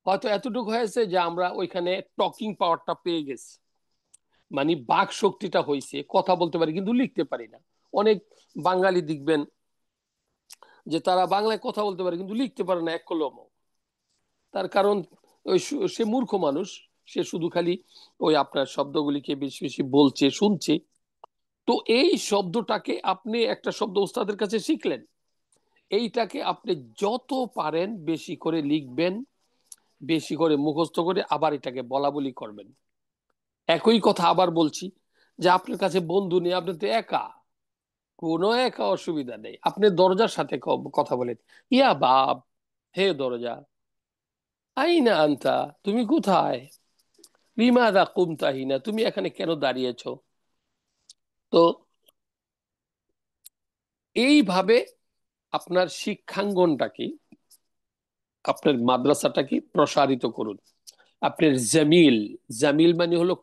হয়তো এতটুকু হয়েছে যে আমরা ওইখানে টকিং পাওয়ারটা পেয়ে গেছি, মানে বাক শক্তিটা হয়েছে, কথা বলতে পারি কিন্তু লিখতে পারি না। অনেক বাঙালি দেখবেন যে তারা বাংলায় কথা বলতে পারে কিন্তু লিখতে পারে না এক কলমও। তার কারণ সে মূর্খ মানুষ, সে শুধু খালি ওই আপনার শব্দগুলিকে বেশি বেশি বলছে, শুনছে। তো এই শব্দটাকে আপনি একটা শব্দ ওস্তাদের কাছে শিখলেন, এইটাকে আপনি যত পারেন বেশি করে লিখবেন, বেশি করে মুখস্থ করে আবার এটাকে বলা বলি করবেন। একই কথা আবার বলছি যে আপনার কাছে বন্ধু নেই, আপনি তো একা, কোনো একা অসুবিধা নেই, আপনি দরজার সাথে কথা বলেন, ইয়া বাব, হে দরজা, আইনা আনতা, তুমি কোথায়, লিমাদা কুমতা হিনা, তুমি এখানে কেন দাঁড়িয়েছো। তো এইভাবে আপনার শিক্ষাঙ্গনটাকে, আপনার মাদ্রাসাটাকে প্রসারিত করুন। আপনার জামিল, জামিল মানে হলো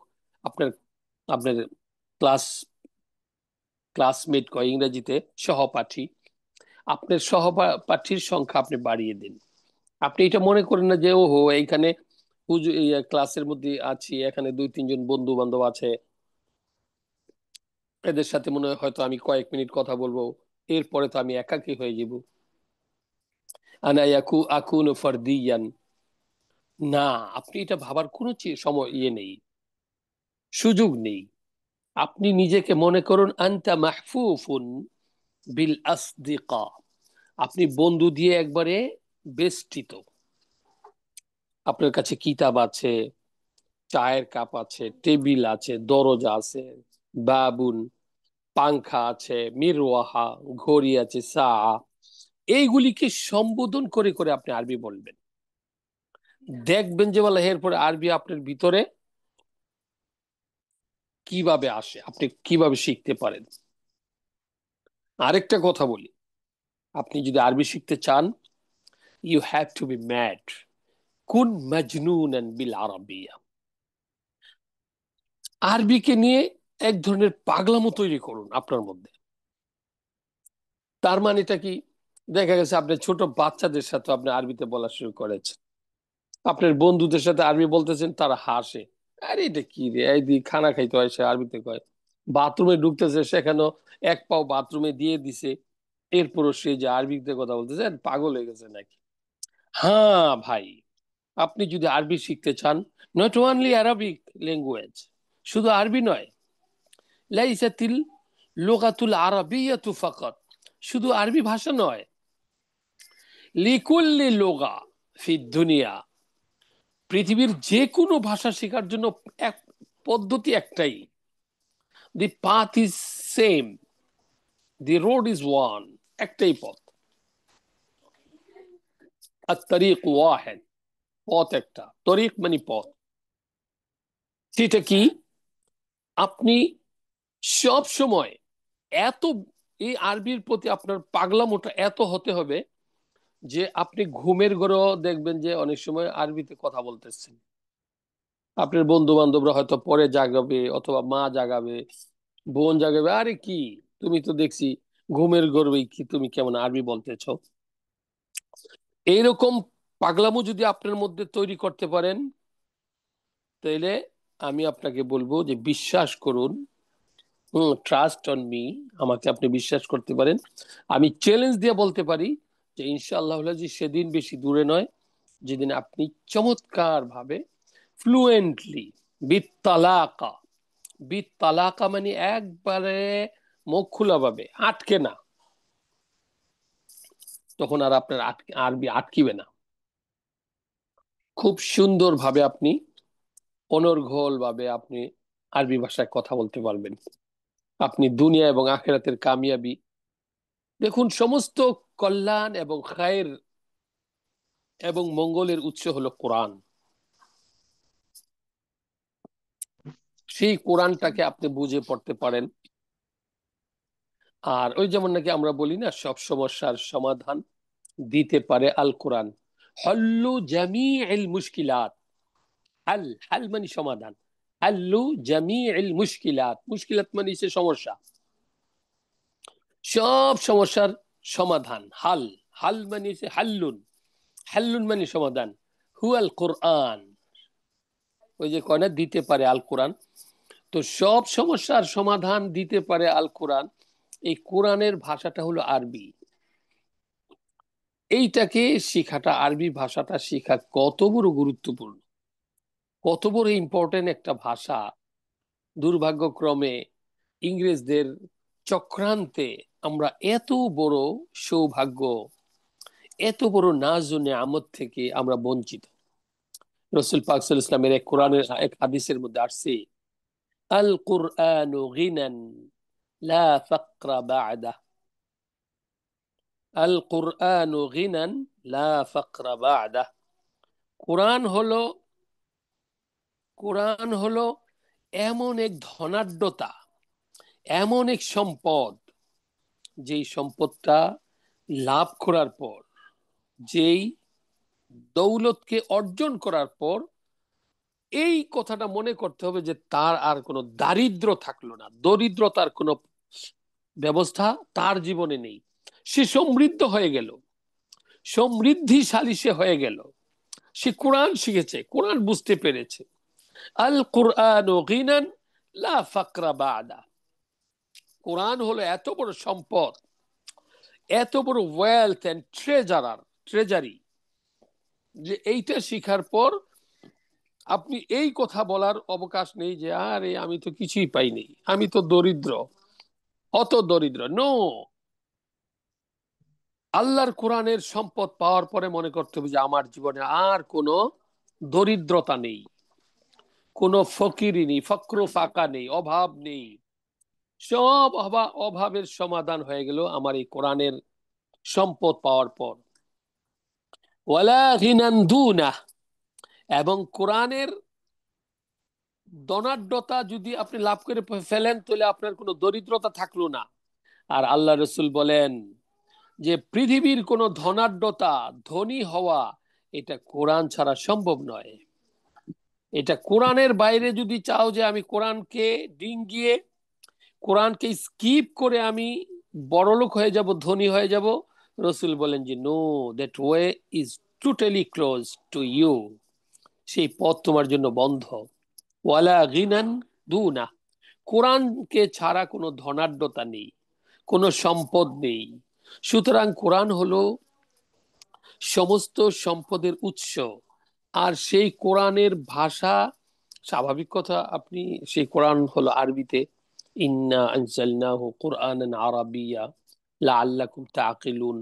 আপনার আপনার ক্লাস ক্লাসমেট কয় ইংরেজিতে, সহপাঠী। আপনার সহপাঠীর সংখ্যা আপনি বাড়িয়ে দিন। আপনি এটা মনে করেন না যে ওহো এইখানে ক্লাসের মধ্যে আছি, এখানে 2-3 জন বন্ধু বান্ধব আছে, এদের সাথে মনে হয় হয়তো আমি কয়েক মিনিট কথা বলবো, এরপরে তো আমি একাকী হয়ে যাব, আনা আকুনু ফারদিয়ান। না, আপনি এটা ভাবার কোনো সময় নেই, সুযোগ নেই। আপনি নিজেকে মনে করুন আনতা মাহফুফুন বিল আসদিকা, আপনি বন্ধু দিয়ে একবারে বেষ্টিত। আপনার কাছে কিতাব আছে, চায়ের কাপ আছে, টেবিল আছে, দরজা আছে, বাবুন, পাংখা আছে, মিরওয়াহা, ঘড়ি আছে, সা, এইগুলিকে সম্বোধন করে করে আপনি আরবি বলবেন। দেখবেন যে বলে এরপরে আরবি আপনার ভিতরে কিভাবে আসে, আপনি কিভাবে শিখতে পারেন। আরেকটা কথা বলি, আপনি যদি আরবি শিখতে চান, you have to be mad, কুন মাজনুনান বিল আরাবিয়া। আরবিকে নিয়ে এক ধরনের পাগলামো তৈরি করুন আপনার মধ্যে। তার মানেটা কি, দেখা গেছে আপনি ছোট বাচ্চাদের সাথে আপনি আরবিতে বলা শুরু করেছেন, আপনার বন্ধুদের সাথে আরবি বলতেছেন, তারা হাসে, আরে এটা কি রে, এই দিয়ে খানা খাইতে হয় সে আরবিতে কয়, বাথরুমে ঢুকতেছে সেখানেও এক পাও বাথরুমে দিয়ে দিছে, এরপরও সে যে আরবিতে কথা বলতেছে, পাগল হয়ে গেছে নাকি। হ্যাঁ ভাই, আপনি যদি আরবি শিখতে চান, নট ওনলি আরবিক ল্যাঙ্গুয়েজ, শুধু আরবি নয়, লাইসাতিল লুগাতুল আরাবিয়াতু ফাকাত, শুধু আরবি ভাষা নয়, লিকুল্লি লুগা ফি দুনিয়া, পৃথিবীর যে কোনো ভাষা শেখার জন্য এক পদ্ধতি একটাই, দি path is same, the road is one, একটাই পথ, আর তরিক ওয়াহেদ, পথ একটা, তরিক মানে পথ। সেটা কি, আপনি সব সময় এত এই আরবির প্রতি আপনার পাগলামোটা এত হতে হবে যে আপনি ঘুমের ঘরেও দেখবেন যে অনেক সময় আরবিতে কথা বলতেছেন। আপনার বন্ধু বান্ধবরা হয়তো পরে জাগাবে, অথবা মা জাগাবে, বোন জাগাবে, আরে কি তুমি তো দেখছি ঘুমের ঘরেই কি তুমি কেমন আরবি বলতেছো। এইরকম পাগলামো যদি আপনার মধ্যে তৈরি করতে পারেন, তাইলে আমি আপনাকে বলবো যে বিশ্বাস করুন, ট্রাস্ট অন মি, আমাকে আপনি বিশ্বাস করতে পারেন। আমি চ্যালেঞ্জ দিয়ে বলতে পারি যে ইনশাআল্লাহ সেদিন বেশি দূরে নয় যেদিন আপনি চমৎকার ভাবে ফ্লুয়েন্টলি বিত্তালাকা, বিত্তালাকা মানে একবারে মুখ খোলা ভাবে, আটকে না, তখন আর আপনার আরবি আটকিবে না। খুব সুন্দর ভাবে আপনি অনর্গল ভাবে আপনি আরবি ভাষায় কথা বলতে পারবেন। আপনি দুনিয়া এবং আখিরাতের কামিয়াবি দেখুন, সমস্ত কল্যাণ এবং খায়ের এবং মঙ্গলের উৎস হলো কোরআন। সেই কোরআনটাকে আপনি বুঝে পড়তে পারেন। আর ওই যেমন নাকি আমরা বলি না, সব সমস্যার সমাধান দিতে পারে আল কোরআন। হল্লু জামিউল মুশকিলাত, হাল, হাল মানে সমাধান, হাল্লু জামিউল মুশকিলাত, মুশকিলাত মানে হচ্ছে সমস্যা, সব সমস্যার সমাধান। হাল, হাল মানে হচ্ছে হাল্লুন, হাল্লুন মানে সমাধান। হুয়াল কোরআন, ওই যে কয় না দিতে পারে আল কোরআন। তো সব সমস্যার সমাধান দিতে পারে আল কোরআন। এই কোরআনের ভাষাটা হলো আরবি। এইটাকে শেখাটা, আরবি ভাষাটা শেখা কত বড় গুরুত্বপূর্ণ, কত বড় ইম্পর্টেন্ট একটা ভাষা। দুর্ভাগ্যক্রমে ইংরেজদের চক্রান্তে আমরা এত বড় সৌভাগ্য, এত বড় নাজ ও নেয়ামত থেকে আমরা বঞ্চিত। রাসূল পাক সাল্লাল্লাহু আলাইহি ওয়াসাল্লামের এক কোরআনের এক হাদিসের মধ্যে আসছে, আল কুরআনু গিনান লা ফাকরা বা'দা, আল কুরআনু গিনান লা ফাকরা বা'দা। কোরআন হলো, কোরআন হলো এমন এক ধনাঢ্যতা, এমন এক সম্পদ, যেই সম্পদটা লাভ করার পর, যেই দৌলতকে অর্জন করার পর এই কথাটা মনে করতে হবে যে তার আর কোনো দারিদ্র থাকলো না, দরিদ্রতার কোনো ব্যবস্থা তার জীবনে নেই। সে সমৃদ্ধ হয়ে গেল, সমৃদ্ধিশালী সে হয়ে গেল। সে কোরআন শিখেছে, কোরআন বুঝতে পেরেছে। আল কুরআনু গিনান লা ফাকরা বা'দা। কোরআন হলো এত বড় সম্পদ, এত বড় ওয়েলথ এন্ড ট্রেজারি, যে এইটা শিখার পর আপনি এই কথা বলার অবকাশ নেই যে আরে আমি তো কিছুই পাইনি, আমি তো দরিদ্র, অত দরিদ্র। নো, আল্লাহর কোরআনের সম্পদ পাওয়ার পরে মনে করতে হবে যে আমার জীবনে আর কোনো দরিদ্রতা নেই, কোনো ফকিরি নেই, ফক্র ফাঁকা নেই, অভাব নেই। সব অভাবের সমাধান হয়ে গেল আমার এই কোরআনের সম্পদ পাওয়ার পর। ওয়ালা গিনান দুনা, এবং কোরআনের ধনাঢ্যতা যদি আপনি লাভ করে ফেলেন তাহলে আপনার কোনো দরিদ্রতা থাকলো না। আর আল্লাহ রসুল বলেন যে পৃথিবীর কোনো ধনাঢ্যতা, ধনী হওয়া, এটা কোরআন ছাড়া সম্ভব নয়। এটা কোরআনের বাইরে যদি চাও যে আমি কোরআনকে ডিঙ্গিয়ে, কোরআনকে স্কিপ করে আমি বড়লোক হয়ে যাব, ধনী হয়ে যাব, রসুল বলেন যে no, that way is totally close to you, সেই পথ তোমার জন্য বন্ধ। ওয়ালা গিনান দুনা, কোরআনকে ছাড়া কোনো ধনাঢ্যতা নেই, কোনো সম্পদ নেই। সুতরাং কোরআন হলো সমস্ত সম্পদের উৎস। আর সেই কোরআনের ভাষা, স্বাভাবিক কথা, আপনি সেই কোরআন হলো আরবিতে, ইন্না আনজালনাহু কুরআনান আরাবিয়্যা লাআল্লাকুম তাকিলুন।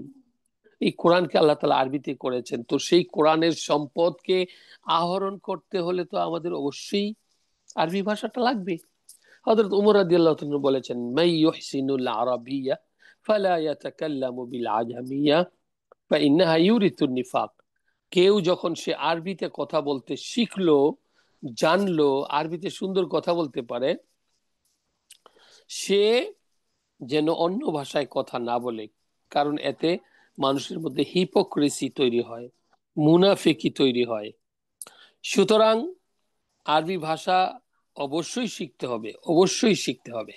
এই কোরআনকে আল্লাহ তাআলা আরবিতে করেছেন। তো সেই কোরআনের সম্পদকে আহরণ করতে হলে তো আমাদের অবশ্যই আরবি ভাষাটা লাগবে। হযরত ওমর রাদিয়াল্লাহু তাআলা বলেছেন, মাই ইউহসিনুল আরাবিয়্যা ফালা ইয়াতাকাল্লামু বিল আজমিয়্যা ফাইন্নাহা ইউরিতুন নিফাক। কেউ যখন সে আরবিতে কথা বলতে শিখলো, জানলো, আরবিতে সুন্দর কথা বলতে পারে, সে যেন অন্য ভাষায় কথা না বলে, কারণ এতে মানুষের মধ্যে হিপোক্রেসি তৈরি হয়, মুনাফিকি তৈরি হয়। সুতরাং আরবি ভাষা অবশ্যই শিখতে হবে, অবশ্যই শিখতে হবে।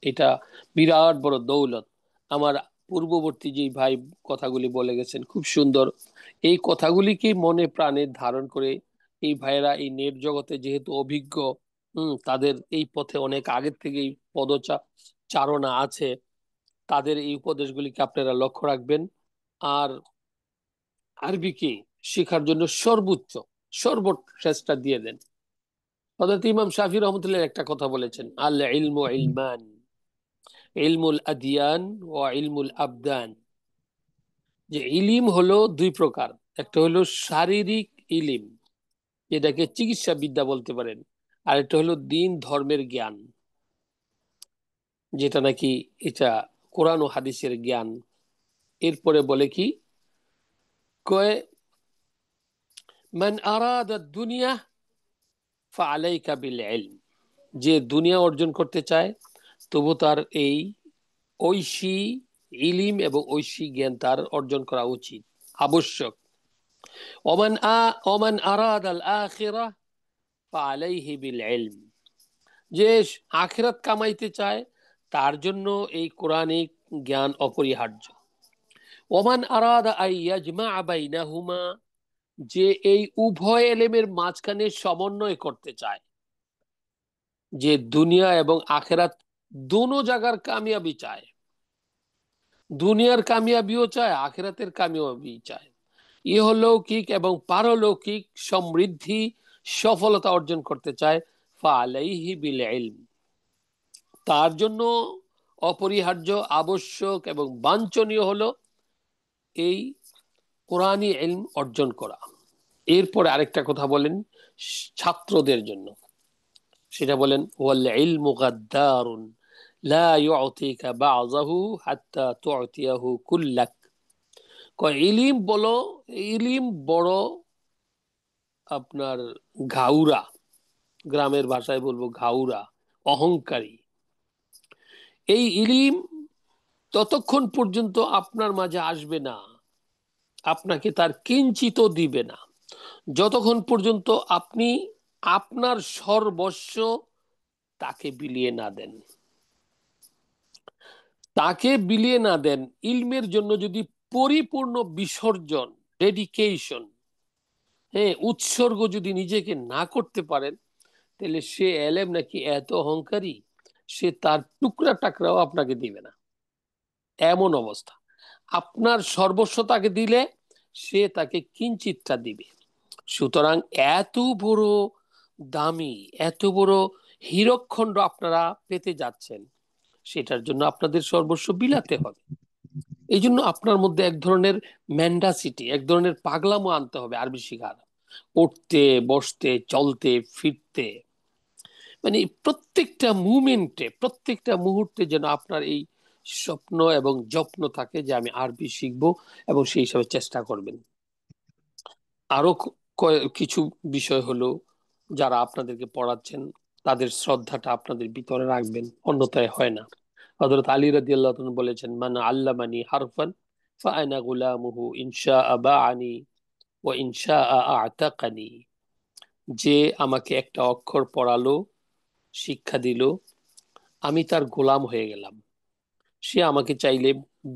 এটা বিরাট বড় দৌলত। আমার পূর্ববর্তী যে ভাই কথাগুলি বলে গেছেন খুব সুন্দর। এই কথাগুলিকে মনে প্রাণে ধারণ করে এই ভাইয়েরা এই নেট জগতে যেহেতু অভিজ্ঞ, তাদের এই পথে অনেক আগের থেকেই পদচারণা আছে, তাদের এই উপদেশগুলিকে আপনারা লক্ষ্য রাখবেন। আর আরবিকে শেখার জন্য সর্বশ্রেষ্ঠ দিয়ে দেন। হযরত ইমাম শাফি রহমতুল্লাহ একটা কথা বলেছেন, আল ইলমু ইলমান, ইলমুল আদিয়ান ও ইলমুল আবদান। যে ইলিম হলো দুই প্রকার, একটা হলো শারীরিক ইলিম, যেটাকে চিকিৎসা বিদ্যা বলতে পারেন, আর একটা হলো দিন ধর্মের জ্ঞান, যেটা নাকি এটা কোরআন ও হাদিসের জ্ঞান। এরপরে বলে কি, কয় মান আরাদা দুনিয়া ফাআলাইকা বিল ইলম, যে দুনিয়া অর্জন করতে চায় তবু তার এই ঐশী ইলিম এবং ঐশী জ্ঞান তার অর্জন করা উচিত, আবশ্যক। ওমান আরাদ আল আখিরাহ ফাআলাইহি বিল ইলম, যে আখিরাত কামাইতে চায় তার জন্য এই কোরআনিক জ্ঞান অপরিহার্য। ওমান আরাদ আন ইয়াজমা বাইনাহুমা, যে এই উভয় এলেমের মাঝখানে সমন্বয় করতে চায়, যে দুনিয়া এবং আখিরাত দোনো জায়গার কামিয়াবি চায়, দুনিয়ার কামিয়াবিও চায়, আখিরাতের কামিয়াবি চায়, ইহলৌকিক এবং পারলৌকিক সমৃদ্ধি সফলতা অর্জন করতে চায়, ফাআলাইহি বিল ইলম, তার জন্য অপরিহার্য, আবশ্যক এবং বাঞ্ছনীয় হলো এই কোরআনী ইলম অর্জন করা। এরপরে আরেকটা কথা বলেন ছাত্রদের জন্য, সেটা বলেন ওয়াল ইলমু গাদ্দারুন লা ইউতিকা বা'যাহু হাত্তা তু'তিয়াহু কুল্লাক। ইলিম বলো, ইলিম বড় আপনার ঘাউরা, গ্রামের ভাষায় বলবো ঘাউরা, অহংকারী। এই ইলিম ততক্ষণ পর্যন্ত আপনার মাঝে আসবে না, আপনাকে তার কিঞ্চিত দিবে না, যতক্ষণ পর্যন্ত আপনি আপনার সর্বস্ব তাকে বিলিয়ে না দেন। তাকে বিলিয়ে না দেন, ইলমের জন্য যদি পরিপূর্ণ বিসর্জন, ডেডিকেশন, উৎসর্গ যদি নিজেকে না করতে পারেন, তাহলে সে এলেম নাকি এত অহংকারী, সে তার টুকরা টাকরাও আপনাকে দিবে না, এমন অবস্থা। আপনার সর্বস্ব তাকে দিলে সে তাকে কিঞ্চিতটা দিবে। সুতরাং এত বড় দামি, এত বড় হীরকখণ্ড আপনারা পেতে যাচ্ছেন, সেটার জন্য আপনাদের সর্বস্ব বিলাতে হবে। এই জন্য আপনার মধ্যে এক ধরনের ম্যান্ডাসিটি, এক ধরনের পাগলামো আনতে হবে আরবি শিখার, উঠতে বসতে চলতে ফিরতে, মানে প্রত্যেকটা মুভমেন্টে, প্রত্যেকটা মুহূর্তে যেন আপনার এই স্বপ্ন এবং যত্ন থাকে যে আমি আরবি শিখবো, এবং সেই হিসাবে চেষ্টা করবেন। আরো কিছু বিষয় হলো, যারা আপনাদেরকে পড়াচ্ছেন তাদের শ্রদ্ধাটা আপনাদের ভিতরে রাখবেন, অন্যথায় হয় না। হযরত আলী রাদিয়াল্লাহু তাআলা বলেছেন, মান আল্লামানি হারফান ফাআনা গুলামুহু ইনশাআ বাআনি ওয়া ইনশাআ আ'তাকানি, যে আমাকে একটা অক্ষর পড়ালো, শিক্ষা দিল, আমি তার গোলাম হয়ে গেলাম। সে আমাকে চাইলে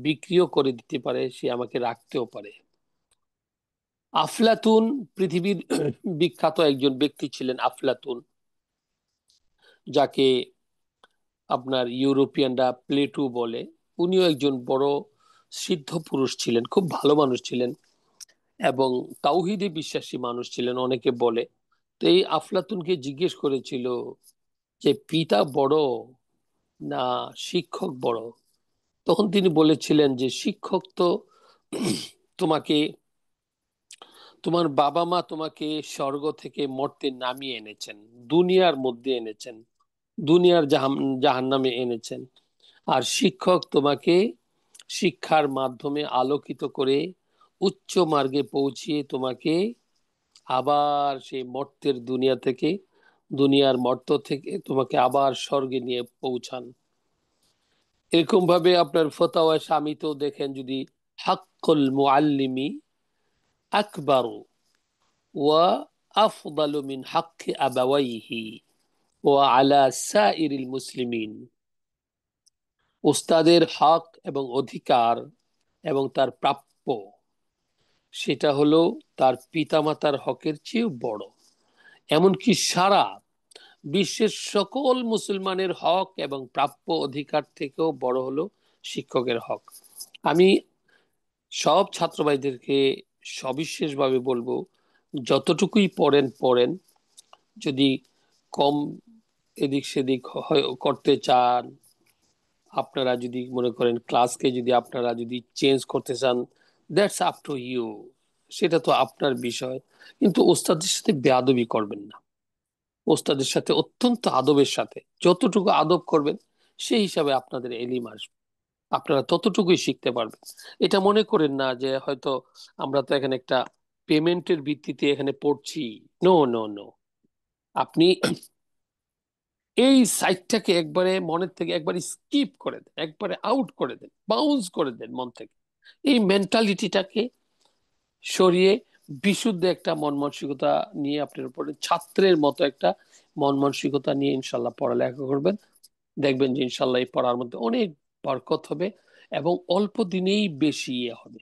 বিক্রিও করে দিতে পারে, সে আমাকে রাখতেও পারে। আফলাতুন পৃথিবীর বিখ্যাত একজন ব্যক্তি ছিলেন, আফলাতুন, যাকে আপনার ইউরোপিয়ানরা প্লেটো বলে। উনিও একজন বড় সিদ্ধ পুরুষ ছিলেন, খুব ভালো মানুষ ছিলেন এবং তাওহীদে বিশ্বাসী মানুষ ছিলেন অনেকে বলে। তো এই আফলাতুনকে জিজ্ঞেস করেছিল যে পিতা বড় না শিক্ষক বড়? তখন তিনি বলেছিলেন যে শিক্ষক তো তোমাকে, তোমার বাবা মা তোমাকে স্বর্গ থেকে মর্তে নামিয়ে এনেছেন, দুনিয়ার মধ্যে এনেছেন, দুনিয়ার জাহান্নামে এনেছেন। আর শিক্ষক তোমাকে শিক্ষার মাধ্যমে আলোকিত করে উচ্চ মার্গে পৌঁছিয়ে তোমাকে আবার সেই মর্তের দুনিয়া থেকে দুনিয়ার মর্ত থেকে তোমাকে আবার স্বর্গে নিয়ে পৌঁছান। এরকম ভাবে আপনার ফতোয়া শামিতেও দেখেন, যদি হাক্কুল মুআল্লিমি আকবারু ওয়া আফদালু মিন হাক্কি আবাওয়াইহি ওয়া আলা সাইরিল মুসলিমিন, উস্তাদের হক এবং অধিকার এবং তার প্রাপ্য, সেটা হলো তার পিতামাতার হকের চেয়েও বড়। এমনকি সারা বিশ্বের সকল মুসলমানের হক এবং প্রাপ্য অধিকার থেকেও বড় হলো শিক্ষকের হক। আমি সব ছাত্র ভাইদেরকে সবিশেষভাবে বলবো, যতটুকুই পড়েন পড়েন, যদি কম এদিক সেদিক করতে চান, আপনারা যদি মনে করেন ক্লাসকে যদি আপনারা যদি চেঞ্জ করতে চান, দ্যাটস আপ টু ইউ, সেটা তো আপনার বিষয়। কিন্তু ওস্তাদের সাথে বেয়াদবি করবেন না। ওস্তাদের সাথে অত্যন্ত আদবের সাথে যতটুকু আদব করবেন, সেই হিসাবে আপনাদের এলিম আসবে, আপনারা ততটুকুই শিখতে পারবেন। এটা মনে করেন না যে হয়তো আমরা তো এখানে একটা পেমেন্টের ভিত্তিতে এখানে পড়ছি। নো নো নো, আপনি এই সাইটটাকে একবারে মনের থেকে একবারে স্কিপ করে দেন, একবারে আউট করে দেন, বাউন্স করে দেন মন থেকে। এই মেন্টালিটিটাকে সরিয়ে বিশুদ্ধ একটা মন মানসিকতা নিয়ে আপনার উপরে ছাত্রের মতো একটা মন মানসিকতা নিয়ে ইনশাল্লাহ পড়ালেখা করবেন। দেখবেন যে ইনশাল্লাহ এই পড়ার মধ্যে অনেক বরকত হবে এবং অল্প দিনেই বেশি ইয়ে হবে।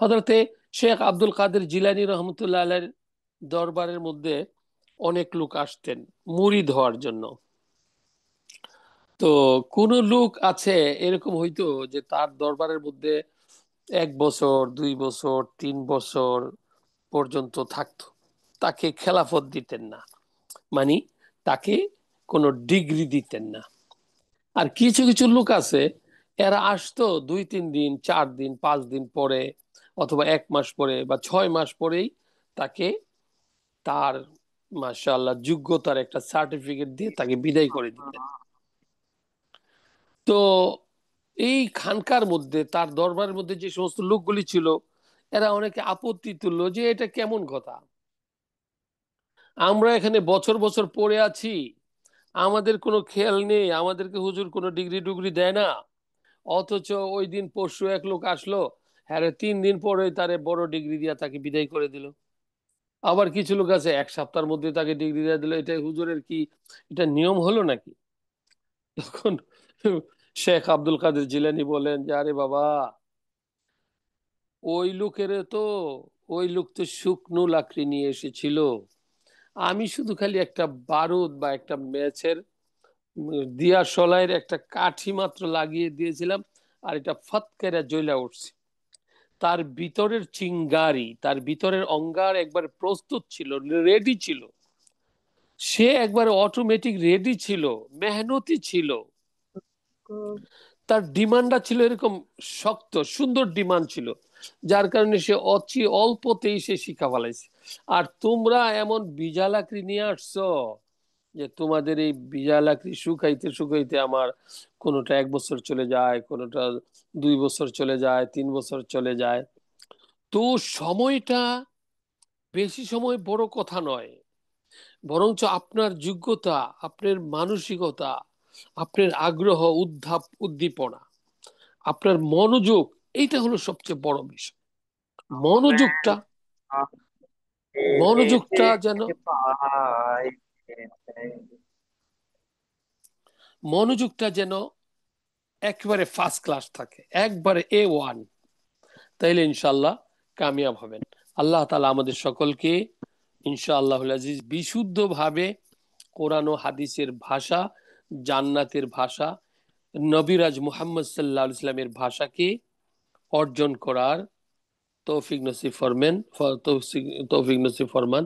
হযরতে শেখ আব্দুল কাদের জিলানী রহমতুল্লাহ আলাইহির দরবারের মধ্যে অনেক লোক আসতেন মুরিদ হওয়ার জন্য। তো কোন লোক আছে এরকম হইতো যে তার দরবারের মধ্যে 1 বছর 2 বছর 3 বছর পর্যন্ত থাকতো, তাকে খেলাফত দিতেন না, মানে তাকে কোনো ডিগ্রি দিতেন না। আর কিছু কিছু লোক আছে, এরা আসতো 2-3 দিন 4 দিন 5 দিন পরে, অথবা 1 মাস পরে বা 6 মাস পরেই তাকে তার মাশাআল্লাহ যোগ্যতার একটা সার্টিফিকেট দিয়ে তাকে বিদায় করে দিতেন। তো এই খানকার মধ্যে তার দরবারের মধ্যে যে সমস্ত লোকগুলি ছিল, এরা অনেকে আপত্তি তুললো যে এটা কেমন কথা, আমরা এখানে বছর বছর পড়ে আছি, আমাদের কোনো খেয়াল নেই, আমাদেরকে হুজুর কোনো ডিগ্রি টুগ্রি দেয় না, অথচ ওই দিন পরশু এক লোক আসলো, হ্যাঁ 3 দিন পরে তারে বড় ডিগ্রি দিয়া তাকে বিদায় করে দিল। আবার কিছু লোক আছে 1 সপ্তাহের মধ্যে তাকে ডিগ্রি দিয়ে দিল। এটা হুজুরের কি এটা নিয়ম হলো নাকি? তখন শেখ আব্দুল কাদের জিলানী বলেন যে আরে বাবা, ওই লোকের তো ওই লোক তো শুকনো লাকড়ি নিয়ে এসেছিল, আমি শুধু খালি একটা বারুদ বা একটা ম্যাচের দিয়া সলাইয়ের একটা কাঠি মাত্র লাগিয়ে দিয়েছিলাম, আর এটা ফট করে জ্বলা উঠছে। তার ভিতরের চিঙ্গারি, তার ভিতরের অঙ্গার একবার প্রস্তুত ছিল, রেডি ছিল, সে একবার অটোমেটিক রেডি ছিল, মেহনতি ছিল, তার ডিমান্ডটা ছিল এরকম শক্ত সুন্দর ডিমান্ড ছিল, যার কারণে সে অল্পতেই সে শিখা ফেলাইছে। আর তোমরা এমন বিজালাকড়ি নিয়ে আসছো যে তোমাদের এই বিজালাকড়ি শুকাইতে শুকাইতে আমার কোনোটা 1 বছর চলে যায়, কোনোটা 2 বছর চলে যায়, 3 বছর চলে যায়। তো সময়টা বেশি সময় বড় কথা নয়, বরঞ্চ আপনার যোগ্যতা, আপনার মানসিকতা, আপনার আগ্রহ, উদ্দীপনা, আপনার মনোযোগ, এইটা হলো সবচেয়ে বড় বিষয়। মনোযোগটা মনোযোগটা যেন মনোযোগটা যেন একেবারে ফার্স্ট ক্লাস থাকে, একবারে A1, তাইলে ইনশাল্লাহ কামিয়াব হবেন। আল্লাহ তাআলা আমাদের সকলকে ইনশাআল্লাহুল আজিজ বিশুদ্ধভাবে কোরআন ও হাদিসের ভাষা, জান্নাতের ভাষা, নবিরাজ মুহাম্মদ সাল্লাল্লাহু আলাইহি ওয়াসাল্লামের ভাষাকে অর্জন করার তৌফিক নসিব ফরমান, তৌফিক নসিব ফরমান।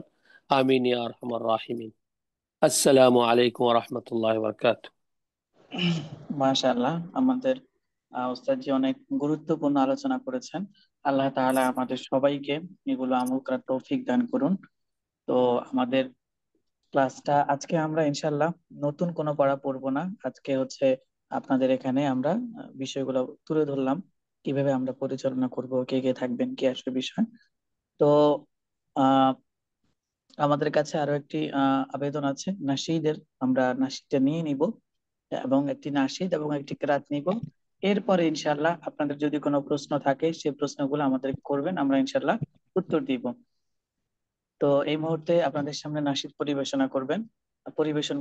আমিন ইয়া আরহামার রাহিমিন। আসসালামু আলাইকুম ওয়া রাহমাতুল্লাহি ওয়া বারাকাতুহু। মাশাআল্লাহ, আমাদের ওস্তাদজি অনেক গুরুত্বপূর্ণ আলোচনা করেছেন। আল্লাহ তাআলা আমাদের সবাইকে এগুলো আমল করার তৌফিক দান করুন। তো আমাদের ক্লাসটা আজকে আমরা ইনশাল্লাহ নতুন কোনো পড়া পড়বো না। আজকে হচ্ছে আপনাদের এখানে আমরা বিষয়গুলো তুলে ধরলাম, কিভাবে আমরা পরিচালনা করব, কে কে থাকবেন, কি আসবে বিষয়। তো আহ আমাদের কাছে আরো একটি আবেদন আছে নাশিদের, আমরা নাশিদটা নিয়ে নিব এবং একটি নাশিদ এবং একটি কেরাত নিব। এরপরে ইনশাআল্লাহ আপনাদের যদি কোনো প্রশ্ন থাকে সেই প্রশ্নগুলো আমাদের করবেন, আমরা ইনশাআল্লাহ উত্তর দিব। তো এই মুহূর্তে আপনাদের সামনে নাশিদ পরিবেশন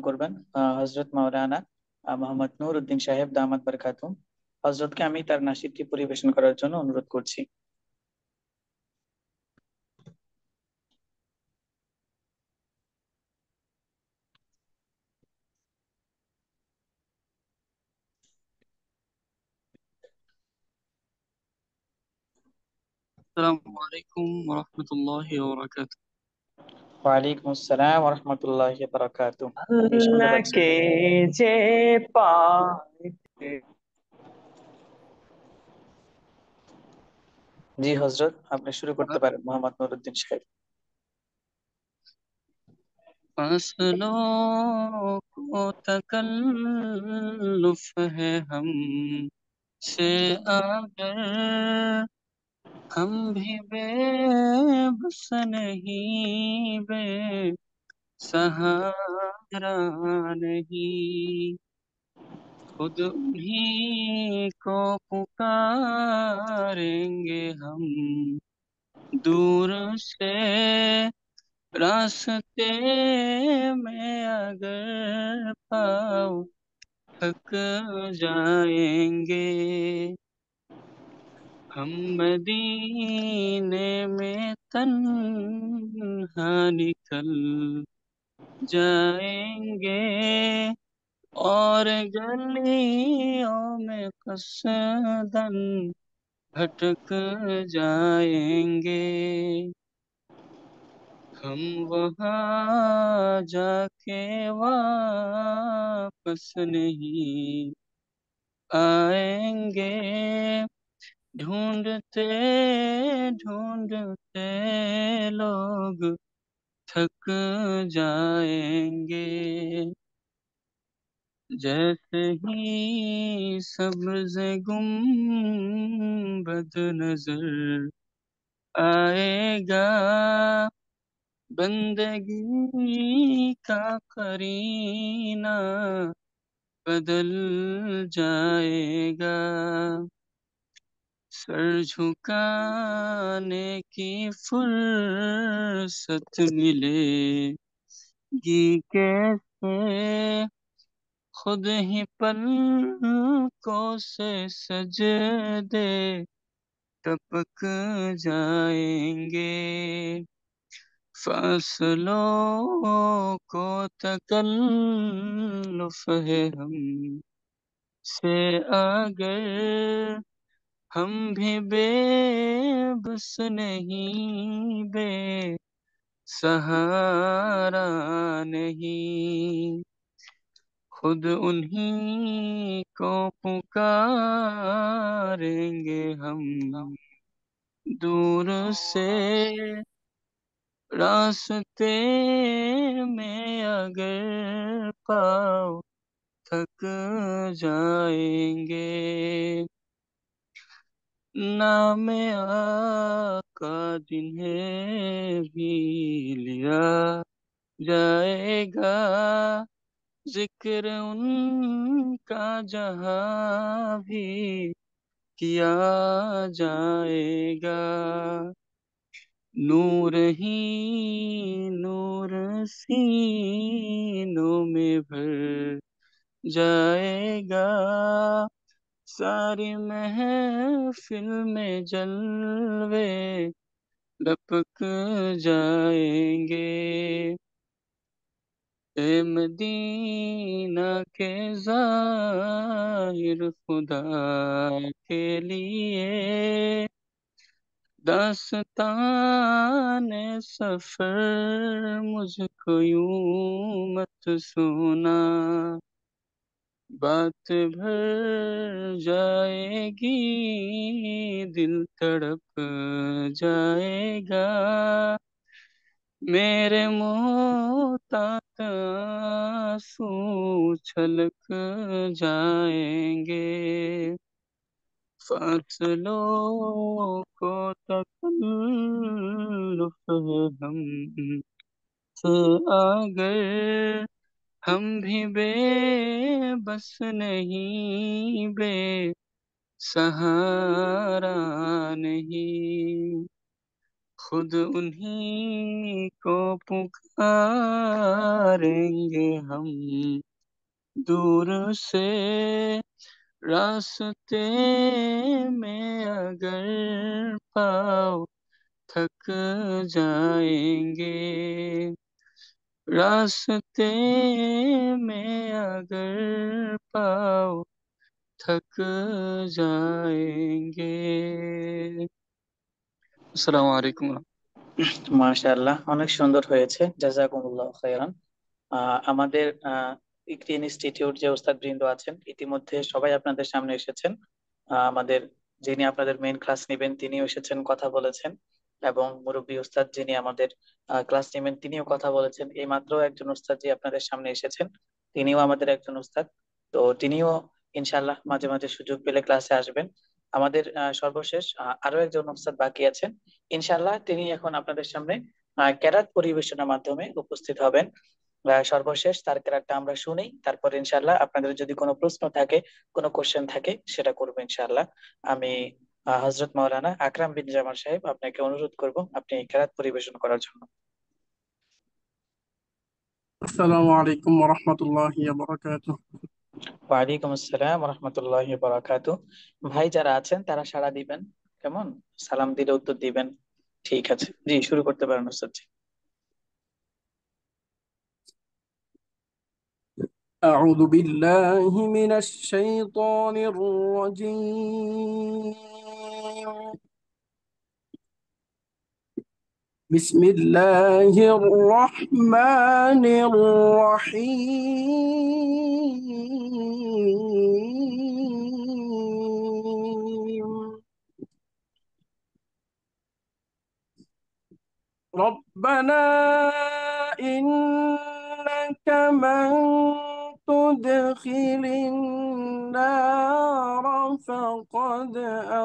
করবেন হযরত মাওলানা মোহাম্মদ নূর উদ্দিন সাহেব দামাত বরকাতুম। হযরতকে আমি তার নাশিদটি পরিবেশন করার জন্য অনুরোধ করছি। السلام عليكم ورحمة الله وبركاته। ওয়ালাইকুম আসসালাম ওয়া রাহমাতুল্লাহি ওয়া বারাকাতুহু। আপনি শুনতে পাচ্ছেন? আল্লাহকে যে পাইতে জি হযরত, আপনি শুরু করতে পারেন মোহাম্মদ নুরউদ্দিন সাহেব। फसलों को तकल्लुफ है हम से अगर हम भी बेबस नहीं, बेसहारा नहीं, खुद उन्हीं को पुकारेंगे हम दूर से रास्ते में अगर पाँव थक जाएंगे, हम मदीने में तन्हा निकल जाएंगे और गलियों में कसदन भटक जाएंगे। हम वहाँ जाके वापस नहीं आएंगे, ढूंढते ढूंढते लोग थक जाएंगे। जैसे ही सब्ज़ गुंबद नजर आएगा, बंदगी का करीना बदल जाएगा। सर झुकाने की फुर्सत मिलेगी कैसे, खुद ही पलकों से सजदे टपक जाएंगे। फसलों को तकल्लुफ है हम से अगर हम भी बेबस नहीं, बेसहारा नहीं, खुद उन्हीं को पुकारेंगे हम दूर से रास्ते में अगर पाँव थक जाएंगे। नाम आका जिन्हें भी लिया जाएगा, जिक्र उनका जहाँ भी किया जाएगा। नूर ही नूर सीनों में भर जाएगा, सारी महफिल में जलवे लपक जाएंगे। ए मदीना के ज़ाहिर खुदा के लिए दास्ताने सफर मुझको यूं मत सुना, बात भर जाएगी दिल तड़प जाएगा, मेरे मोहतात आंसू छलक जाएंगे। फसलों को तकल्लुफ है हम अगर हम भी बेबस नहीं, बेसहारा नहीं, खुद उन्हीं को पुकारेंगे हम दूर से। रास्ते में अगर पाँव थक जाएंगे, रास्ते में अगर पाँव थक जाएंगे। अस्सलाम वालेकुम। মাশাআল্লাহ, অনেক সুন্দর হয়েছে, জাযাকুমুল্লাহ খাইরান। আমাদের ইকরি ইনস্টিটিউট যে ওস্তাদ বৃন্দ আছেন ইতিমধ্যে সবাই আপনাদের সামনে এসেছেন। আমাদের যিনি আপনাদের মেইন ক্লাস নেবেন তিনিও এসেছেন, কথা বলেছেন, এবং মুরব্বী ওস্তাদ যিনি আমাদের ক্লাস নেবেন তিনিও কথা বলেছেন। এই মাত্র একজন ওস্তাদ জি আপনাদের সামনে এসেছেন, তিনিও আমাদের একজন ওস্তাদ। তো তিনিও ইনশাআল্লাহ মাঝে মাঝে সুযোগ পেলে ক্লাসে আসবেন। আমাদের সর্বশেষ আরো একজন ওস্তাদ বাকি আছেন, ইনশাআল্লাহ তিনি এখন আপনাদের সামনে কেরাত পরিবেশনার মাধ্যমে উপস্থিত হবেন। সর্বশেষ তার কেরাতটা আমরা শুনি, তারপর ইনশাআল্লাহ আপনাদের যদি কোনো প্রশ্ন থাকে, কোনো কোশ্চেন থাকে, সেটা করবো ইনশাআল্লাহ। আমি হযরত মাওলানা আকরাম বিন জামাল সাহেব আপনাকে অনুরোধ করব আপনি কেরাত পরিবেশন করার জন্য। আসসালামু আলাইকুম ওয়া রাহমাতুল্লাহি ওয়া বারাকাতুহু। ওয়ালাইকুম আসসালাম ওয়া রাহমাতুল্লাহি ওয়া বারাকাতুহু। ভাই যারা আছেন তারা সাড়া দিবেন, কেমন? সালাম দিলে উত্তর দিবেন। ঠিক আছে, জি শুরু করতে পারেন ওস্তাদ জি। أعوذ بالله من الشيطان الرجيم. بسم الله الرحمن الرحيم. ربنا إنك من تدخل النار فقد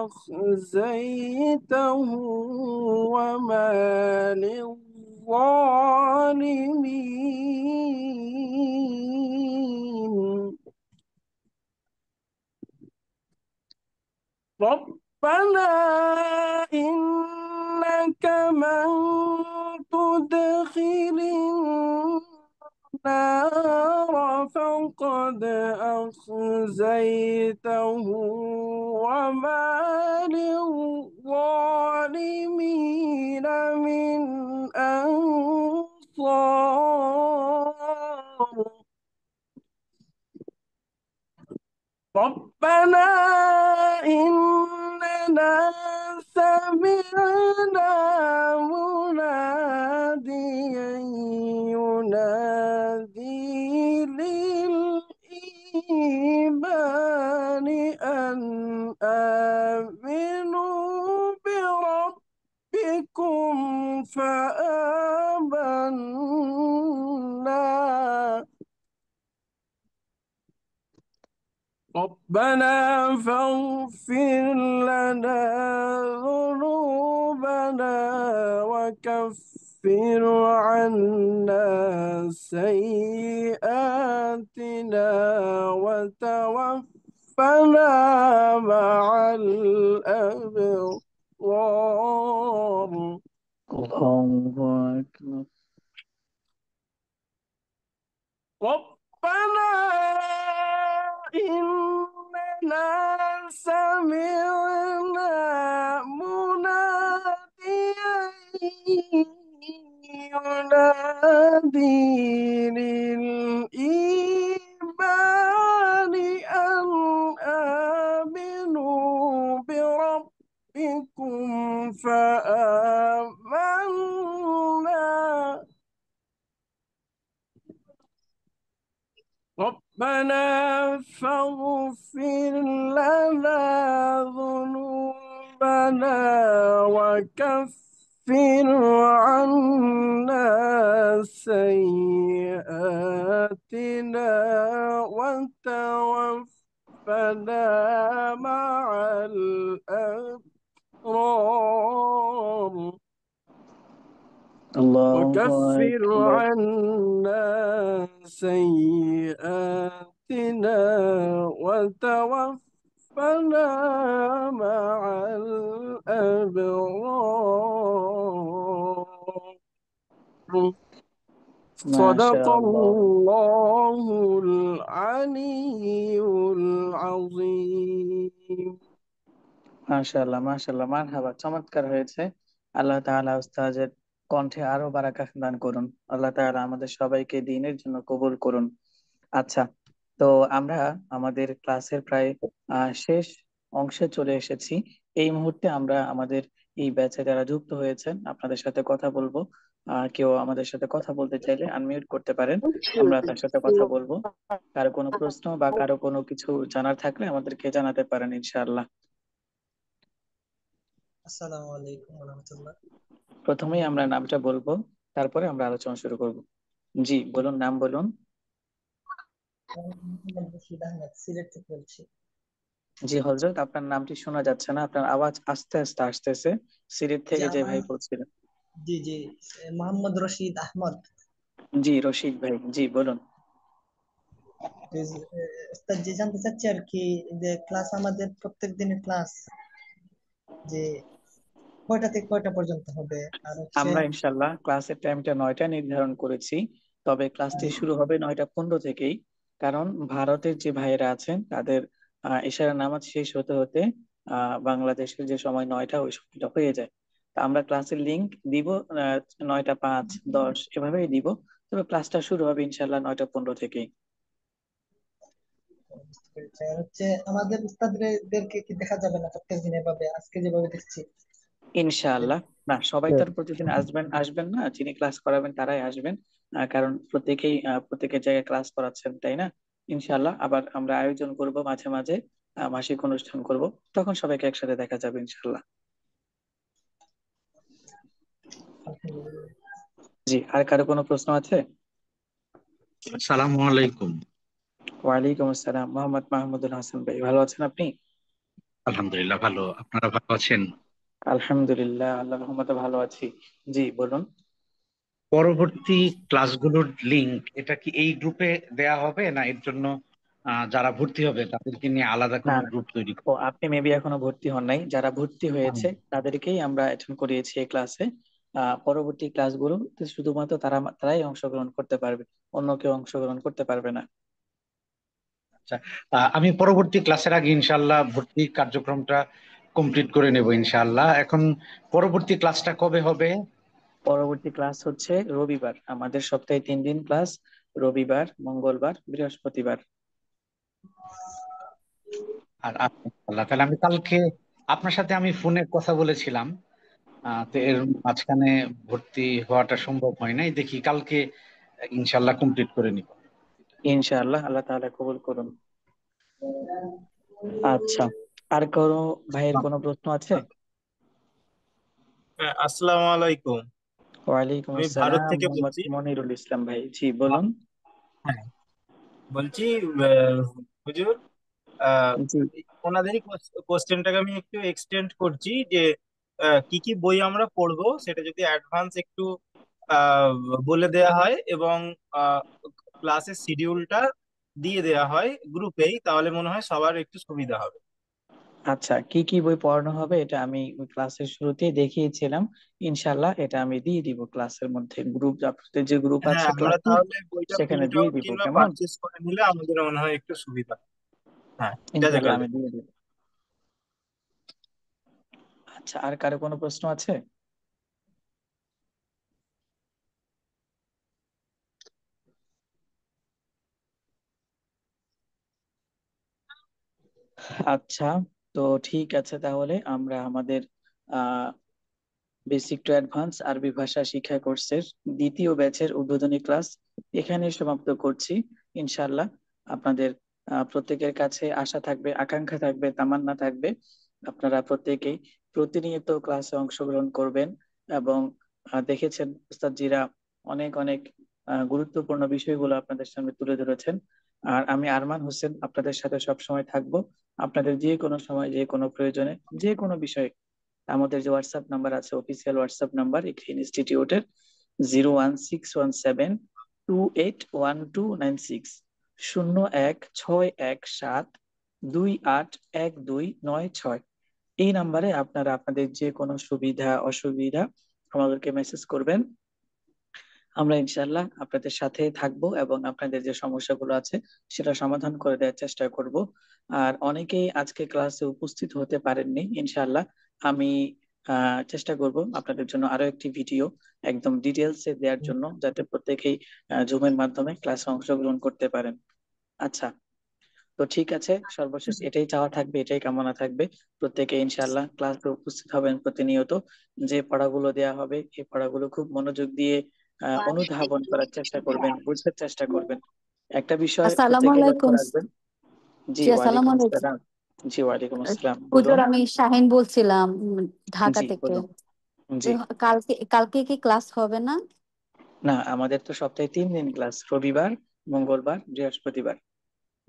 أخزيته وما للظالمين. ربنا إنك من تدخل النار فقد أخزيته وما للظالمين من أنصار. ربنا إننا سمعنا مناديا ينادي للإيمان أن آمنوا بربكم فآمنا. ربنا فاغفر لنا ذنوبنا وكفر عنا سيئاتنا وتوفنا مع الأبرار. الله أكبر. ربنا إننا سمعنا مناديا ينادي للإيمان أن آمنوا بربكم فآمنا. ربنا فاغفر لنا ذنوبنا وكفر عنا سيئاتنا وتوفنا مع الأبرار. আল্লাহু وكفر আকবার। عنا سيئاتنا وتوفنا مع الأبرار صدق মাশাআল্লাহ الله العلي العظيم মাশাআল্লাহ মাশাআল্লাহ, মারহাবা, চমৎকার হয়েছে। আল্লাহ তাআলা উস্তাজের কণ্ঠে আরো বারাকা দান করুন। আল্লাহ তাআলা আমাদের সবাইকে দ্বীনের জন্য কবুল করুন। আচ্ছা, তো আমরা আমাদের ক্লাসের প্রায় শেষ অংশে চলে এসেছি। এই মুহূর্তে আমরা আমাদের এই ব্যাচে যারা যুক্ত হয়েছেন আপনাদের সাথে কথা বলবো। কেউ আমাদের সাথে কথা বলতে চাইলে আনমিউট করতে পারেন, আমরা তার সাথে কথা বলবো। কারো কোনো প্রশ্ন বা কারো কোনো কিছু জানার থাকলে আমাদেরকে জানাতে পারেন ইনশাআল্লাহ। আসসালামু আলাইকুম রহমতুল্লাহ। প্রথমেই আমরা নামটা বলবো, তারপরে আমরা আলোচনা শুরু করব। জি বলুন, নাম বলুন। মোহাম্মদ রশিদ আহমেদ, সিলেট থেকে বলছি। জি হযরত, আপনার নামটি শোনা যাচ্ছে না, আপনার আওয়াজ আস্তে আস্তে আসতেছে। সিলেট জি থেকে যে আমার ভাই বলছিলেন। জি জি মোহাম্মদ রশিদ আহমদ। জি রশিদ ভাই, জি বলুন। ওস্তাদ, যে জানতে চাচ্ছি আর কি, যে ক্লাস আমাদের প্রত্যেক দিনের ক্লাস যে কয়টা থেকে কয়টা পর্যন্ত হবে, আর হচ্ছে আমরা ইনশাল্লাহ ক্লাসের টাইমটা 9টায় নির্ধারণ করেছি, তবে ক্লাসটি জি শুরু হবে 9:15 থেকেই। কারণ ভারতের যে ভাইয়েরা আছেন তাদের ইশারা নামাজ শেষ হতে হতে বাংলাদেশের যে সময় 9টা, ওই সময়টা হয়ে যায়। তা আমরা ক্লাসের লিংক দিব 9টা 5, 10 এভাবেই দিব। তবে ক্লাসটা শুরু হবে ইনশাল্লাহ 9:15 থেকেই। বুঝতে পেরেছি। আর হচ্ছে আমাদের উস্তাদদেরকে কি দেখা যাবে না প্রত্যেক দিন এভাবে, আজকে যেভাবে দেখছি? ইনশাআল্লাহ। না, সবাই তো আর প্রতিদিন আসবেন আসবেন না, যিনি ক্লাস করাবেন তারাই আসবেন। কারণ প্রত্যেকেই প্রত্যেকের জায়গায় ক্লাস করাচ্ছেন, তাই না? ইনশাআল্লাহ আবার আমরা আয়োজন করব মাঝে মাঝে, মাসিক অনুষ্ঠান করব, তখন সবাইকে একসাথে দেখা যাবে ইনশাআল্লাহ। আলহামদুলিল্লাহ। জি, আর কারো কোনো প্রশ্ন আছে? আসসালামু আলাইকুম। ওয়ালাইকুম আসসালাম। মোহাম্মদ মাহমুদুল হাসান ভাই, ভালো আছেন আপনি? আলহামদুলিল্লাহ ভালো, আপনারা ভালো আছেন? আলহামদুলিল্লাহ, আল্লাহর রহমতে ভালো আছি। জি বলুন। পরবর্তী ক্লাসগুলোর লিংক এটা কি এই গ্রুপে দেয়া হবে, না এর জন্য যারা ভর্তি হবে তাদেরকে নিয়ে আলাদা না কোনো না, গ্রুপ তৈরি ও করতে আপনি মেবি এখনো ভর্তি হন নাই। যারা ভর্তি হয়েছে তাদেরকেই আমরা অ্যাটেন্ড করিয়েছি এই ক্লাসে। পরবর্তী ক্লাসগুলো শুধুমাত্র তারাই অংশগ্রহণ করতে পারবে, অন্য কেউ অংশগ্রহণ করতে পারবে না। আচ্ছা, আমি পরবর্তী ক্লাসের আগে ইনশাআল্লাহ ভর্তি কার্যক্রমটা কমপ্লিট করে নেব ইনশাআল্লাহ। এখন পরবর্তী ক্লাসটা কবে হবে? পরবর্তী ক্লাস হচ্ছে রবিবার, আমাদের সপ্তাহে 3 দিন ক্লাস, রবিবার, মঙ্গলবার, বৃহস্পতিবার। আর আল্লাহ, তাহলে আমি কালকে আপনার সাথে আমি ফোনে কথা বলেছিলাম, তো এর মাঝখানে ভর্তি হওয়াটা সম্ভব হয় নাই, দেখি কালকে ইনশাআল্লাহ কমপ্লিট করে নিব। ইনশাআল্লাহ, আল্লাহ তাআলা কবুল করুন। আচ্ছা, আর কোনো ভাইয়ের কোনো প্রশ্ন আছে? আসসালামু আলাইকুম। ওয়ালাইকুম আমি ভারত আসসালাম, থেকে মোহাম্মদ বলছি। মনিরুল ইসলাম ভাই, জি বলুন। হ্যাঁ, বলছি হুজুর, আহ, জি ওনাদেরই কোশ্চেনটাকে আমি একটু এক্সটেন্ড করছি যে কি কি বই আমরা পড়বো সেটা যদি অ্যাডভান্স একটু আহ, বলে দেয়া হয়, এবং ক্লাসের শিডিউলটা দিয়ে দেয়া হয় গ্রুপেই, তাহলে মনে হয় সবার একটু সুবিধা হবে। আচ্ছা, কি কি বই পড়ানো হবে এটা আমি ক্লাসের শুরুতেই দেখিয়েছিলাম। ইনশাল্লাহ এটা আমি দিয়ে দিব ক্লাসের মধ্যে, গ্রুপ, আপনাদের যে গ্রুপ হ্যাঁ, আছে আমরা ক্লাসে, তাহলে বইটা সেখানে প্রিন্ট দিয়ে আউট দিব, কিংবা কেমন? পারচেস করে নিলে আমাদের মনে হয় একটু সুবিধা। হ্যাঁ, ইনশাল্লাহ জাজাকাল্লাহ। আমি দিয়ে দিব। আচ্ছা, আর কারো কোনো প্রশ্ন আছে? আচ্ছা, তো ঠিক আছে, তাহলে আমরা আমাদের বেসিক টু অ্যাডভান্স আরবি ভাষা শিক্ষা কোর্সের দ্বিতীয় ব্যাচের উদ্বোধনী ক্লাস এখানে সমাপ্ত করছি। ইনশাআল্লাহ আপনাদের প্রত্যেকের কাছে আশা থাকবে, আকাঙ্ক্ষা থাকবে, তামান্না থাকবে আপনারা প্রত্যেকেই প্রতিনিয়ত ক্লাসে অংশগ্রহণ করবেন। এবং দেখেছেন উস্তাদজিরা অনেক অনেক গুরুত্বপূর্ণ বিষয়গুলো আপনাদের সামনে তুলে ধরেছেন। আর আমি আরমান হোসেন আপনাদের সাথে সব সময় থাকবো। আপনাদের যে কোনো সময়, যে কোনো প্রয়োজনে, যে কোনো বিষয়ে আমাদের যে হোয়াটসঅ্যাপ নাম্বার আছে, অফিসিয়াল হোয়াটসঅ্যাপ নাম্বার এগ্রি ইনস্টিটিউটের, 01617281296, 0167281296। এই নাম্বারে আপনারা আপনাদের যে কোনো সুবিধা অসুবিধা আমাদেরকে মেসেজ করবেন। আমরা ইনশাল্লাহ আপনাদের সাথে থাকবো এবং আপনাদের যে সমস্যাগুলো আছে সেটা সমাধান করে দেওয়ার চেষ্টা করব। আর অনেকেই আজকে ক্লাসে উপস্থিত হতে পারেননি, ইনশাল্লাহ আমি চেষ্টা করব আপনাদের জন্য আরো একটি ভিডিও একদম ডিটেলসে দেওয়ার জন্য, যাতে প্রত্যেকেই জুমের মাধ্যমে ক্লাসে অংশগ্রহণ করতে পারেন। আচ্ছা, তো ঠিক আছে, সর্বশেষ এটাই চাওয়া থাকবে, এটাই কামনা থাকবে, প্রত্যেকে ইনশাআল্লাহ ক্লাসে উপস্থিত হবেন প্রতিনিয়ত। যে পড়াগুলো দেয়া হবে এই পড়াগুলো খুব মনোযোগ দিয়ে অনুধাবন করার চেষ্টা করবেন, বুঝার চেষ্টা করবেন। একটা বিষয় আসসালামু প্রত্যেকে লক্ষ্য আলাইকুম। রাখবেন। জি, জি আসসালামু ওয়ালাইকুম আলাইকুম। আসসালাম। জি, ওয়ালাইকুম আসসালাম, হুজুর বলুন। আমি শাহিন বলছিলাম ঢাকা জি, থেকে। বলুন। তো জি, কালকে কালকে কি ক্লাস হবে না? না আমাদের তো সপ্তাহে 3 দিন ক্লাস, রবিবার, মঙ্গলবার, বৃহস্পতিবার। তো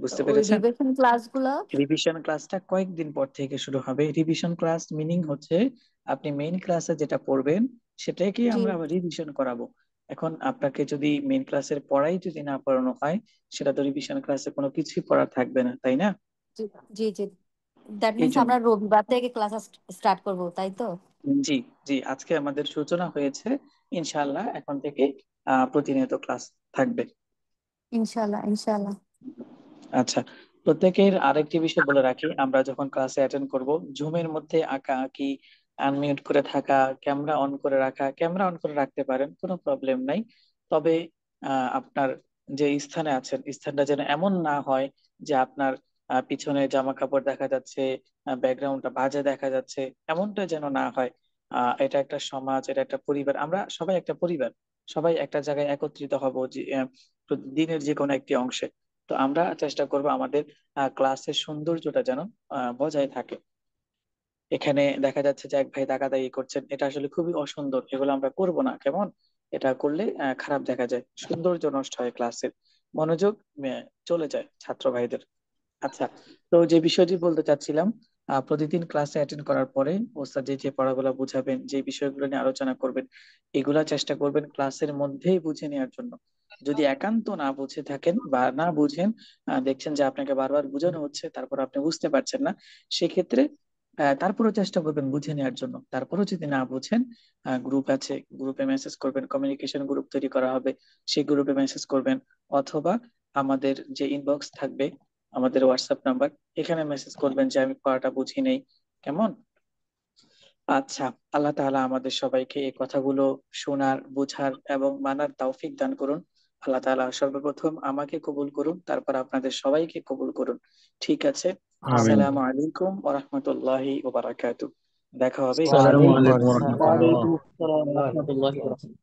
বুঝতে ওই পেরেছেন? রিভিশন ক্লাসগুলো রিভিশন ক্লাসটা কয়েকদিন পর থেকে শুরু হবে। রিভিশন ক্লাস মিনিং হচ্ছে আপনি মেইন ক্লাসে যেটা পড়বেন সেটাকে জি আমরা আবার রিভিশন করাবো। এখন আপনাকে যদি মেইন ক্লাসের পড়াই যদি না পড়ানো হয়, সেটা তো রিভিশন ক্লাসে কোনো কিছুই পড়া থাকবে না, তাই না? জি জি জি দ্যাট এই মিন্স জন্য আমরা রবিবার থেকে ক্লাস স্টার্ট করব, তাই তো? জি, জি, আজকে আমাদের সূচনা হয়েছে, ইনশাআল্লাহ এখন থেকে প্রতিনিয়ত ক্লাস থাকবে। ইনশাআল্লাহ ইনশাআল্লাহ। আচ্ছা, প্রত্যেকের আরেকটি বিষয় বলে রাখি, আমরা যখন ক্লাসে অ্যাটেন্ড করব, জুমের মধ্যে আঁকা আঁকি, আনমিউট করে থাকা, ক্যামেরা অন করে রাখা, ক্যামেরা অন করে রাখতে পারেন, কোনো প্রবলেম নাই। তবে আপনার যে স্থানে আছেন স্থানটা যেন এমন না হয় যে আপনার পিছনে জামা কাপড় দেখা যাচ্ছে, ব্যাকগ্রাউন্ডটা বাজে দেখা যাচ্ছে, এমনটা যেন না হয়। এটা একটা সমাজ, এটা একটা পরিবার, আমরা সবাই একটা পরিবার, সবাই একটা জায়গায় একত্রিত হব যে দিনের যে কোনো একটি অংশে। তো আমরা চেষ্টা করব আমাদের ক্লাসের সৌন্দর্যটা যেন বজায় থাকে। এখানে দেখা যাচ্ছে যে এক ভাই দাগাদাগি করছেন, এটা আসলে খুবই অসুন্দর, এগুলো আমরা করব না, কেমন? এটা করলে খারাপ দেখা যায়, সৌন্দর্য নষ্ট হয় ক্লাসের, মনোযোগ চলে যায় ছাত্র ভাইদের। আচ্ছা, তো যে বিষয়টি বলতে চাচ্ছিলাম, প্রতিদিন ক্লাসে অ্যাটেন্ড করার পরে ওস্তাদ যে যে পড়াগুলো বুঝাবেন, যে বিষয়গুলো নিয়ে আলোচনা করবেন, এগুলা চেষ্টা করবেন ক্লাসের মধ্যেই বুঝে নেওয়ার জন্য। যদি একান্ত না বুঝে থাকেন বা না বুঝেন, দেখছেন যে আপনাকে বারবার বোঝানো হচ্ছে তারপর আপনি বুঝতে পারছেন না, সেক্ষেত্রে তারপরও চেষ্টা করবেন বুঝে নেওয়ার জন্য। তারপরও যদি না বুঝেন, গ্রুপ আছে, গ্রুপে মেসেজ করবেন, কমিউনিকেশন গ্রুপ তৈরি করা হবে, সেই গ্রুপে মেসেজ করবেন, অথবা আমাদের যে ইনবক্স থাকবে, আমাদের হোয়াটসঅ্যাপ নাম্বার, এখানে মেসেজ করবেন যে আমি পড়াটা বুঝি নেই, কেমন? আচ্ছা, আল্লাহ তাআলা আমাদের সবাইকে এই কথাগুলো শোনার, বোঝার এবং মানার তৌফিক দান করুন। আল্লাহ তাআলা সর্বপ্রথম আমাকে কবুল করুন, তারপর আপনাদের সবাইকে কবুল করুন। ঠিক আছে, আমিন। আসসালামু আলাইকুম ওয়া রাহমাতুল্লাহি ওয়া বারাকাতুহু। দেখা হবে আসসালামু ইনশাআল্লাহ। আলাইকুম রহমতুল্লাহ। ওয়ালাইকুম আসসালাম ওয়া রাহমাতুল্লাহি ওয়া বারাকাতুহু।